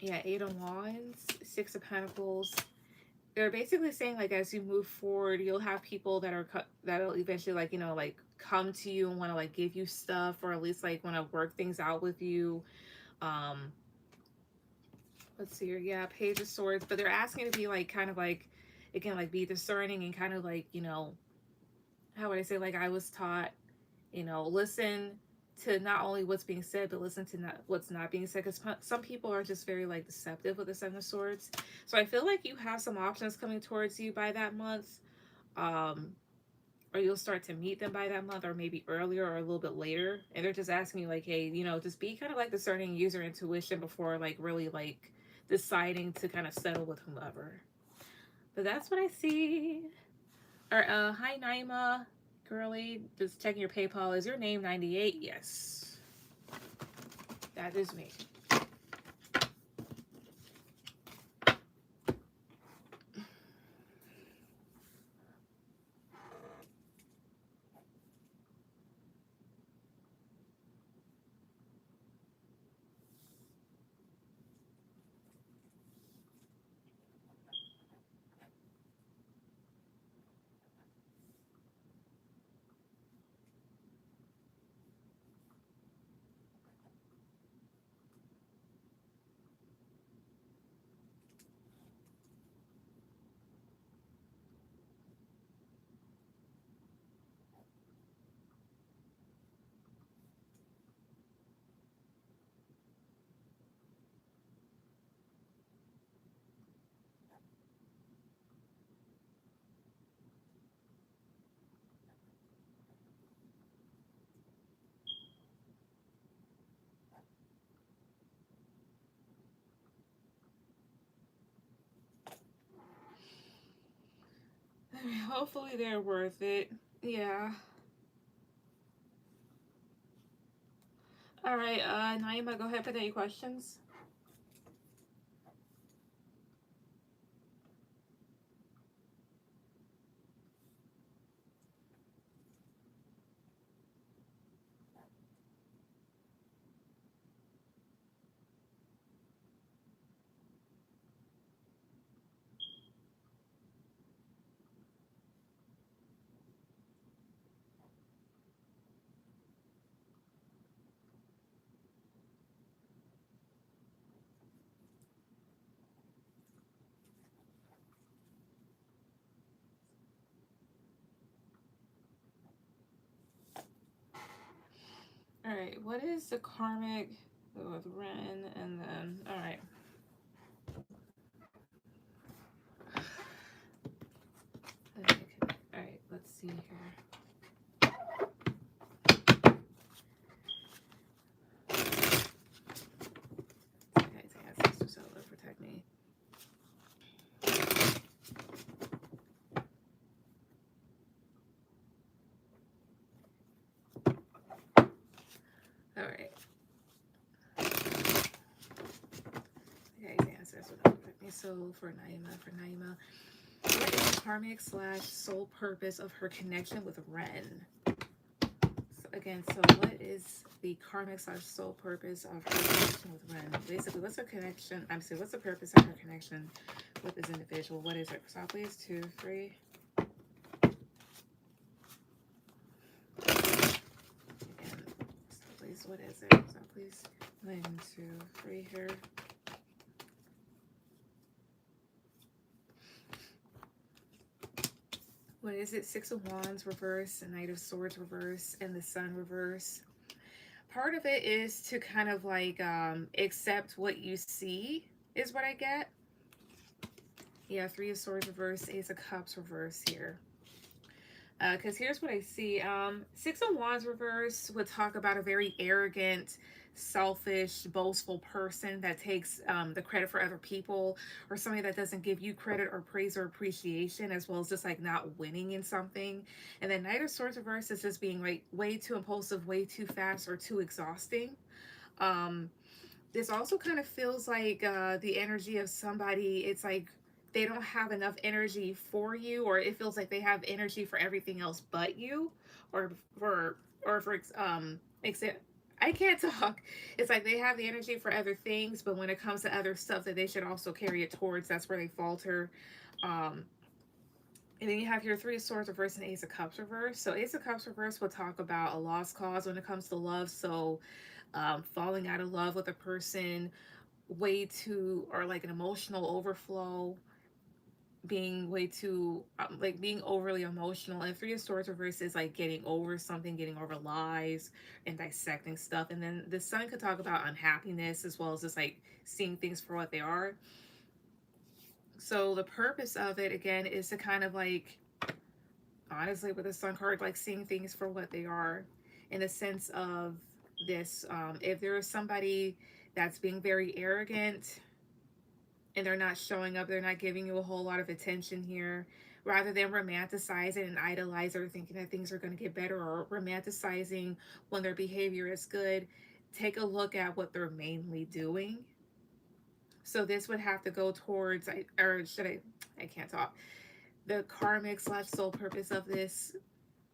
Yeah, 8 of Wands, 6 of Pentacles. They're basically saying like as you move forward, you'll have people that'll eventually like, you know, like come to you and want to like give you stuff, or at least like want to work things out with you. Let's see here. Yeah, Page of Swords, but they're asking to be like kind of like, again, like be discerning and kind of like, you know, how would I say, like I was taught, you know, listen to not only what's being said, but listen to what's not being said, because some people are just very like deceptive with the Seven of Swords. So I feel like you have some options coming towards you by that month, or you'll start to meet them by that month, or maybe earlier or a little bit later, and they're just asking you like, hey, you know, just be kind of like discerning, use your intuition before like really like deciding to kind of settle with whomever. But that's what I see. Or hi Naima, girly, just checking your PayPal. Is your name 98? Yes, that is me. Hopefully they're worth it. Yeah. All right, Naima, go ahead, put any questions. All right, what is the karmic with Ren, and then, all right. Okay, all right, let's see here. Okay, ancestors, so Lord protect me. All right. Okay, ancestors, Lord protect me. So for Naima, what is the karmic / soul purpose of her connection with Ren? So again, so what is the karmic / soul purpose of her connection with Ren? Basically, what's her connection? I'm saying, what's the purpose of her connection with this individual? What is it? So please, 2, 3. Again, so please, what is it? So please, 1, 2, 3 here. what is it? Six of Wands reverse, a Knight of Swords reverse, and the Sun reverse. Part of it is to kind of like accept what you see is what I get. Yeah, Three of Swords reverse, Ace of Cups reverse here. Because here's what I see. Six of Wands reverse would talk about a very arrogant, selfish, boastful person that takes the credit for other people, or somebody that doesn't give you credit or praise or appreciation, as well as just like not winning in something. And then Knight of Swords reverse is just being like way too impulsive, way too fast, or too exhausting. Um, this also kind of feels like the energy of somebody. It's like they don't have enough energy for you, or it feels like they have energy for everything else but you, or for example, I can't talk. It's like they have the energy for other things, but when it comes to other stuff that they should also carry it towards, that's where they falter. um and then you have your Three of Swords reverse and Ace of Cups reverse. So Ace of Cups reverse will talk about a lost cause when it comes to love. So falling out of love with a person way too, or like an emotional overflow, being way too like being overly emotional. And Three of Swords reverse is like getting over something, getting over lies and dissecting stuff. And then the Sun could talk about unhappiness, as well as just like seeing things for what they are. So the purpose of it again is to kind of like, honestly, with the Sun card, like seeing things for what they are, in the sense of this. If there is somebody that's being very arrogant and they're not showing up, they're not giving you a whole lot of attention here, rather than romanticizing and idolize or thinking that things are going to get better, or romanticizing when their behavior is good, take a look at what they're mainly doing. So this would have to go towards, or should I can't talk. The karmic slash soul purpose of this,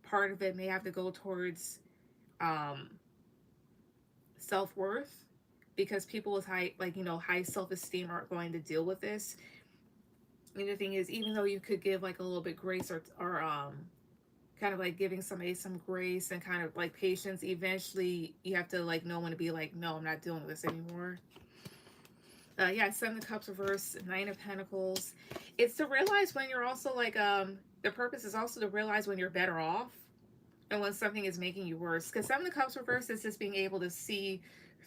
part of it may have to go towards um self-worth, because people with high, like, high self-esteem aren't going to deal with this. And the thing is, even though you could give like a little bit grace, or kind of like giving somebody some grace and kind of like patience, eventually you have to like know when to be like, no, I'm not dealing with this anymore. Yeah, Seven of Cups reverse, Nine of Pentacles. It's to realize when you're also like, the purpose is also to realize when you're better off and when something is making you worse. Because Seven of Cups reverse is just being able to see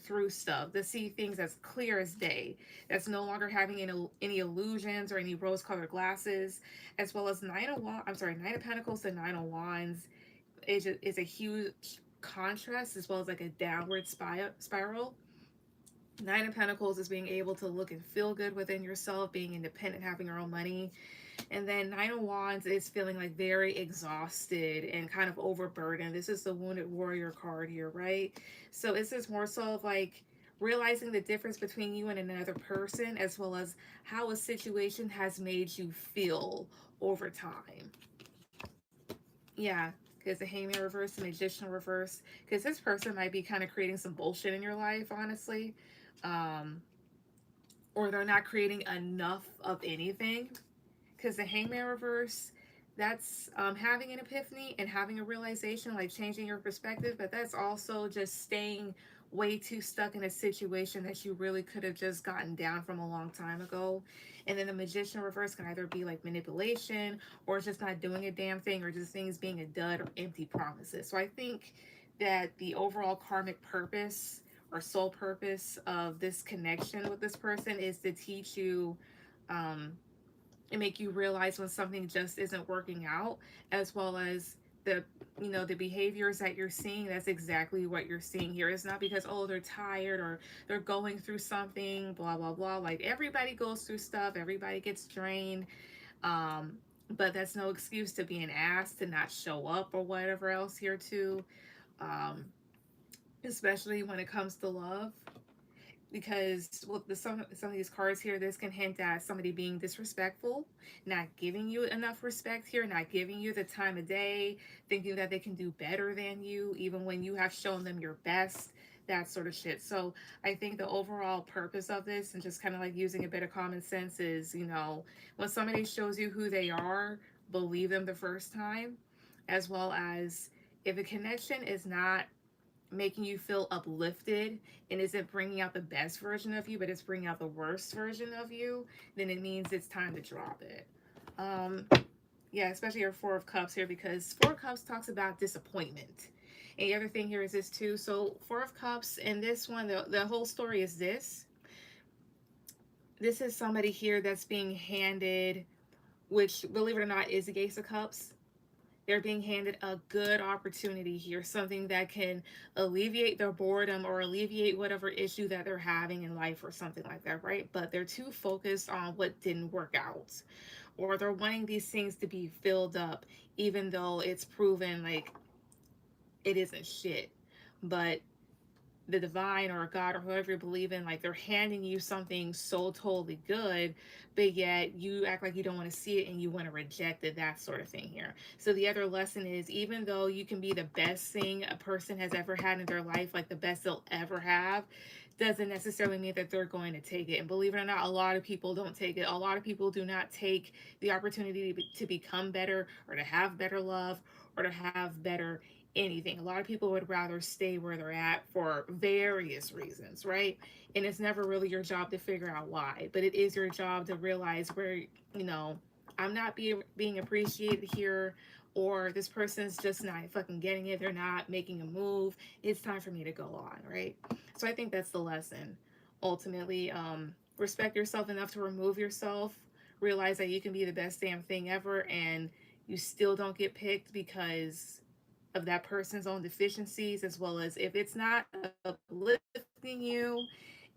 through stuff, to see things as clear as day. That's no longer having any illusions or any rose-colored glasses. As well as Nine of Pentacles to Nine of Wands is a huge contrast, as well as like a downward spiral. Nine of Pentacles is being able to look and feel good within yourself, being independent, having your own money. And then Nine of Wands is feeling like very exhausted and kind of overburdened. This is the Wounded Warrior card here, right? So this is more so of like realizing the difference between you and another person, as well as how a situation has made you feel over time. Yeah, because the Hangman reverse, the Magician reverse, because this person might be kind of creating some bullshit in your life, honestly. Um, or they're not creating enough of anything, because the Hangman reverse, that's having an epiphany and having a realization, like changing your perspective, but that's also just staying way too stuck in a situation that you really could have just gotten down from a long time ago. And then the Magician reverse can either be like manipulation, or just not doing a damn thing, or just things being a dud or empty promises. So I think that the overall karmic purpose or soul purpose of this connection with this person is to teach you, um, and make you realize when something just isn't working out, as well as the the behaviors that you're seeing. That's exactly what you're seeing here. It's not because, oh, they're tired or they're going through something, blah blah blah. Like, everybody goes through stuff, everybody gets drained, um but that's no excuse to be an ass, to not show up, or whatever else here too. um Especially when it comes to love, because with some of these cards here, this can hint at somebody being disrespectful, not giving you enough respect here, not giving you the time of day, thinking that they can do better than you even when you have shown them your best, that sort of shit. So I think the overall purpose of this, and just kind of like using a bit of common sense, is, when somebody shows you who they are, believe them the first time. As well as, if a connection is not making you feel uplifted and isn't bringing out the best version of you, but it's bringing out the worst version of you, then it means it's time to drop it. Um, Yeah, especially your Four of Cups here, because Four of Cups talks about disappointment. And the other thing here is this too. So Four of Cups and this one, the whole story is this. This is somebody here that's being handed, which believe it or not is the Ace of Cups. They're being handed a good opportunity here, something that can alleviate their boredom or alleviate whatever issue that they're having in life or something like that, right? But they're too focused on what didn't work out, or they're wanting these things to be filled up, even though it's proven like it isn't shit. But the divine or God or whoever you believe in, like they're handing you something so totally good, but yet you act like you don't want to see it and you want to reject it, that sort of thing here. So the other lesson is, even though you can be the best thing a person has ever had in their life, like the best they'll ever have, doesn't necessarily mean that they're going to take it. And believe it or not, a lot of people don't take it. A lot of people do not take the opportunity to become better or to have better love or to have better anything. A lot of people would rather stay where they're at for various reasons, right? And it's never really your job to figure out why, but it is your job to realize where, I'm not being appreciated here, or this person's just not fucking getting it. They're not making a move. It's time for me to go on, right? So I think that's the lesson. Ultimately, respect yourself enough to remove yourself. Realize that you can be the best damn thing ever, and you still don't get picked because of that person's own deficiencies, as well as if it's not uplifting you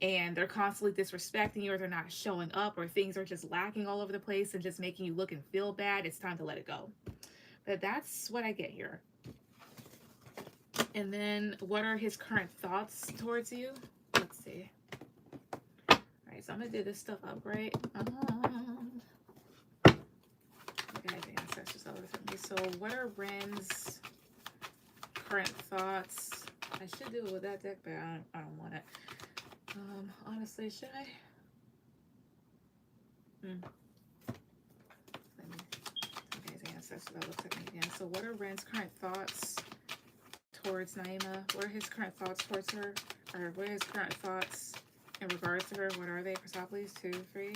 and they're constantly disrespecting you, or they're not showing up, or things are just lacking all over the place and just making you look and feel bad, it's time to let it go. But that's what I get here. And then what are his current thoughts towards you? Let's see. All right, so I'm gonna do this stuff up, right? So what are Ren's current thoughts? I should do it with that deck, but I don't want it. Honestly, should I? Let me. Okay, the ancestor that looks like me again. So, what are Ren's current thoughts towards Naima? What are his current thoughts towards her? Or what are his current thoughts in regards to her? What are they? Chrysopolis, 2, 3.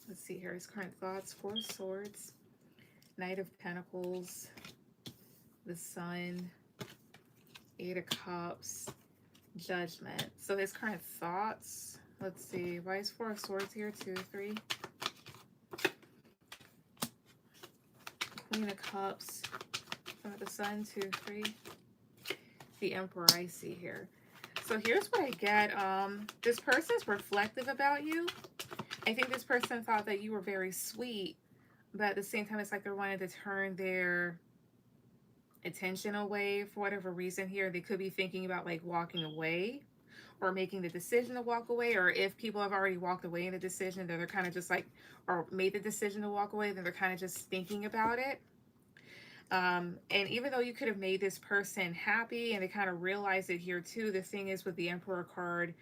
Let's see here. His current thoughts: 4 of Swords, Knight of Pentacles, the Sun, 8 of Cups, Judgment. So his current thoughts. Let's see. Why is 4 of Swords here? 2, 3. Queen of Cups, the Sun, 2, 3. The Emperor I see here. So here's what I get. This person's reflective about you. I think this person thought that you were very sweet, but at the same time, it's like they're wanting to turn their attention away for whatever reason here. They could be thinking about like walking away or making the decision to walk away, or if people have already walked away in the decision, then they're kind of just like, or made the decision to walk away, then they're kind of just thinking about it. And even though you could have made this person happy and they kind of realize it here too, the thing is with the Emperor card,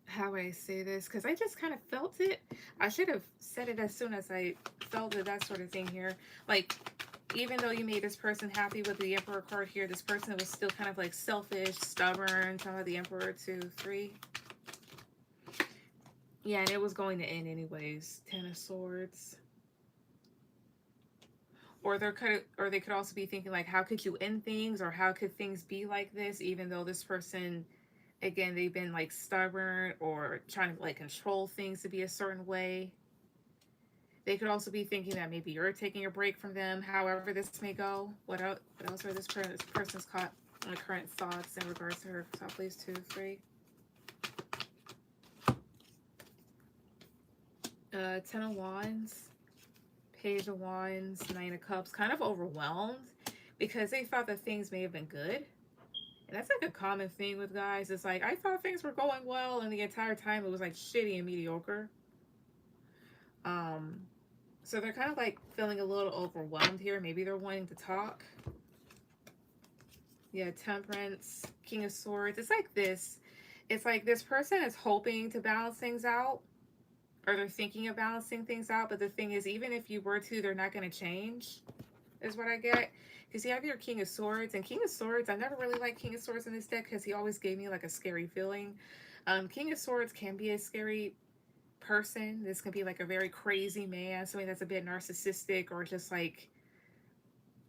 how would I say this? Because I just kind of felt it. I should have said it as soon as I felt it, that sort of thing here. Like, even though you made this person happy with the Emperor card here, this person was still kind of like selfish, stubborn. Some of the Emperor, 2, 3. Yeah, and it was going to end anyways. 10 of Swords. Or they could also be thinking like, how could you end things, or how could things be like this, even though this person, again, they've been like stubborn or trying to like control things to be a certain way. They could also be thinking that maybe you're taking a break from them. However this may go. What else are this person's caught current thoughts in regards to her? Top please, 2, 3. 10 of Wands, Page of Wands, 9 of Cups. Kind of overwhelmed because they thought that things may have been good. And that's like a common thing with guys. It's like, I thought things were going well, and the entire time it was like shitty and mediocre. So they're kind of like feeling a little overwhelmed here. Maybe they're wanting to talk. Yeah, Temperance, King of Swords. It's like this. It's like this person is hoping to balance things out, or they're thinking of balancing things out. But the thing is, even if you were to, they're not going to change, is what I get. Because you have your King of Swords, and King of Swords, I never really liked King of Swords in this deck because he always gave me like a scary feeling. King of Swords can be a scary person. This can be like a very crazy man, somebody that's a bit narcissistic or just like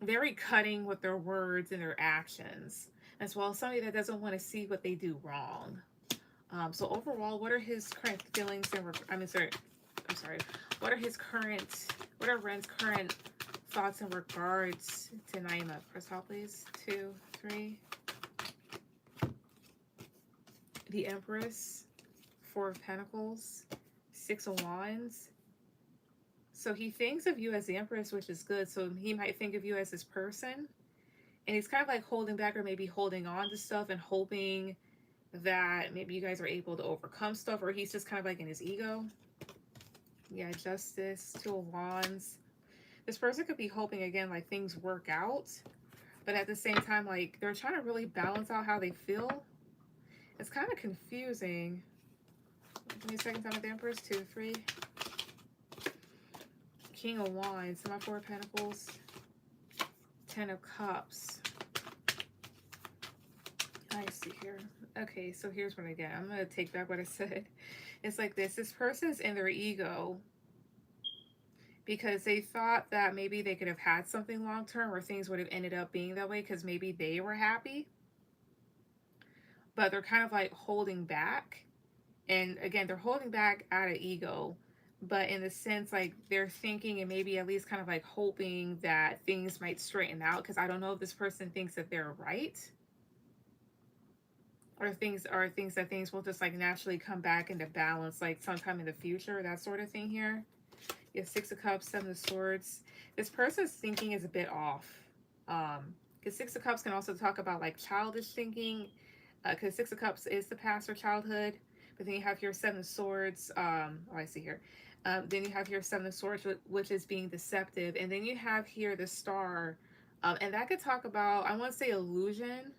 very cutting with their words and their actions, as well as somebody that doesn't want to see what they do wrong. So overall, what are his current feelings and I'm sorry. What are Ren's current thoughts in regards to Naima? Press top, please. 2, 3. The Empress, 4 of Pentacles, 6 of Wands. So he thinks of you as the Empress, which is good. So he might think of you as this person. And he's kind of like holding back or maybe holding on to stuff and hoping that maybe you guys are able to overcome stuff, or he's just kind of like in his ego. Yeah, Justice, 2 of Wands. This person could be hoping, again, like things work out. But at the same time, like they're trying to really balance out how they feel. It's kind of confusing. Give me a second time with the Empress. 2, 3. King of Wands, my 4 of Pentacles, 10 of Cups. I see here. Okay, so here's what I get. I'm going to take back what I said. It's like this. This person's in their ego because they thought that maybe they could have had something long term or things would have ended up being that way because maybe they were happy. But they're kind of like holding back. And again, they're holding back out of ego. But in the sense, like they're thinking and maybe at least kind of like hoping that things might straighten out. Because I don't know if this person thinks that they're right. Or things that things will just like naturally come back into balance like sometime in the future, that sort of thing here. You have 6 of Cups, 7 of Swords. This person's thinking is a bit off. Because 6 of Cups can also talk about like childish thinking. Because 6 of Cups is the past or childhood. But then you have here 7 of Swords. Oh, I see here. Then you have here 7 of Swords, which is being deceptive. And then you have here the Star. And that could talk about, I want to say illusion.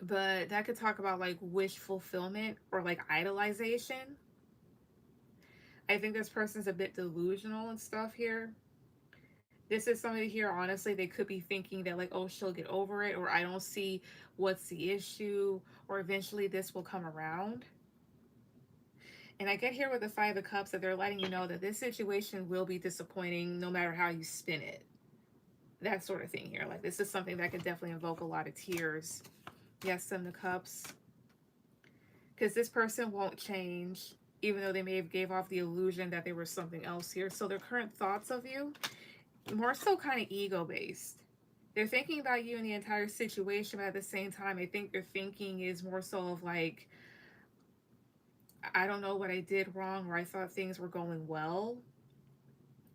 But that could talk about like wish fulfillment or like idolization. I think this person's a bit delusional and stuff here. This is somebody here, honestly, they could be thinking that like, oh, she'll get over it, or I don't see what's the issue, or eventually this will come around. And I get here with the 5 of Cups that they're letting you know that this situation will be disappointing no matter how you spin it. That sort of thing here. Like this is something that could definitely invoke a lot of tears. Yes, 7 of Cups. Because this person won't change, even though they may have gave off the illusion that they were something else here. So their current thoughts of you, more so kind of ego-based. They're thinking about you in the entire situation, but at the same time, I think their thinking is more so of like, I don't know what I did wrong, or I thought things were going well.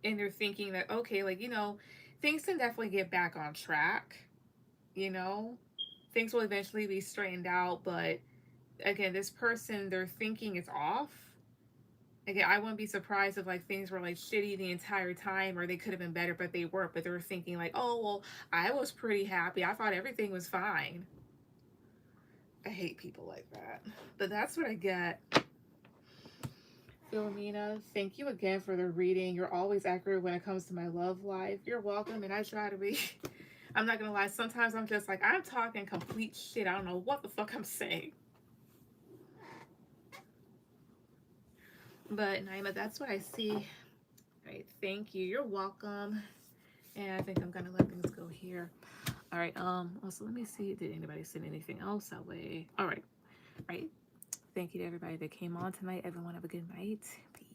And they're thinking that, okay, like, you know, things can definitely get back on track, you know? Things will eventually be straightened out, but again, this person, their thinking is off. Again, I wouldn't be surprised if like things were like shitty the entire time, or they could have been better, but they weren't. But they were thinking like, oh, well, I was pretty happy. I thought everything was fine. I hate people like that. But that's what I get. Philomena, thank you again for the reading. You're always accurate when it comes to my love life. You're welcome, and I try to be. I'm not gonna lie, sometimes I'm just like, I'm talking complete shit. I don't know what the fuck I'm saying. But Naima, that's what I see. All right, thank you. You're welcome. And I think I'm gonna let things go here. All right, also let me see, did anybody send anything else that way? All right. Thank you to everybody that came on tonight. Everyone have a good night. Peace.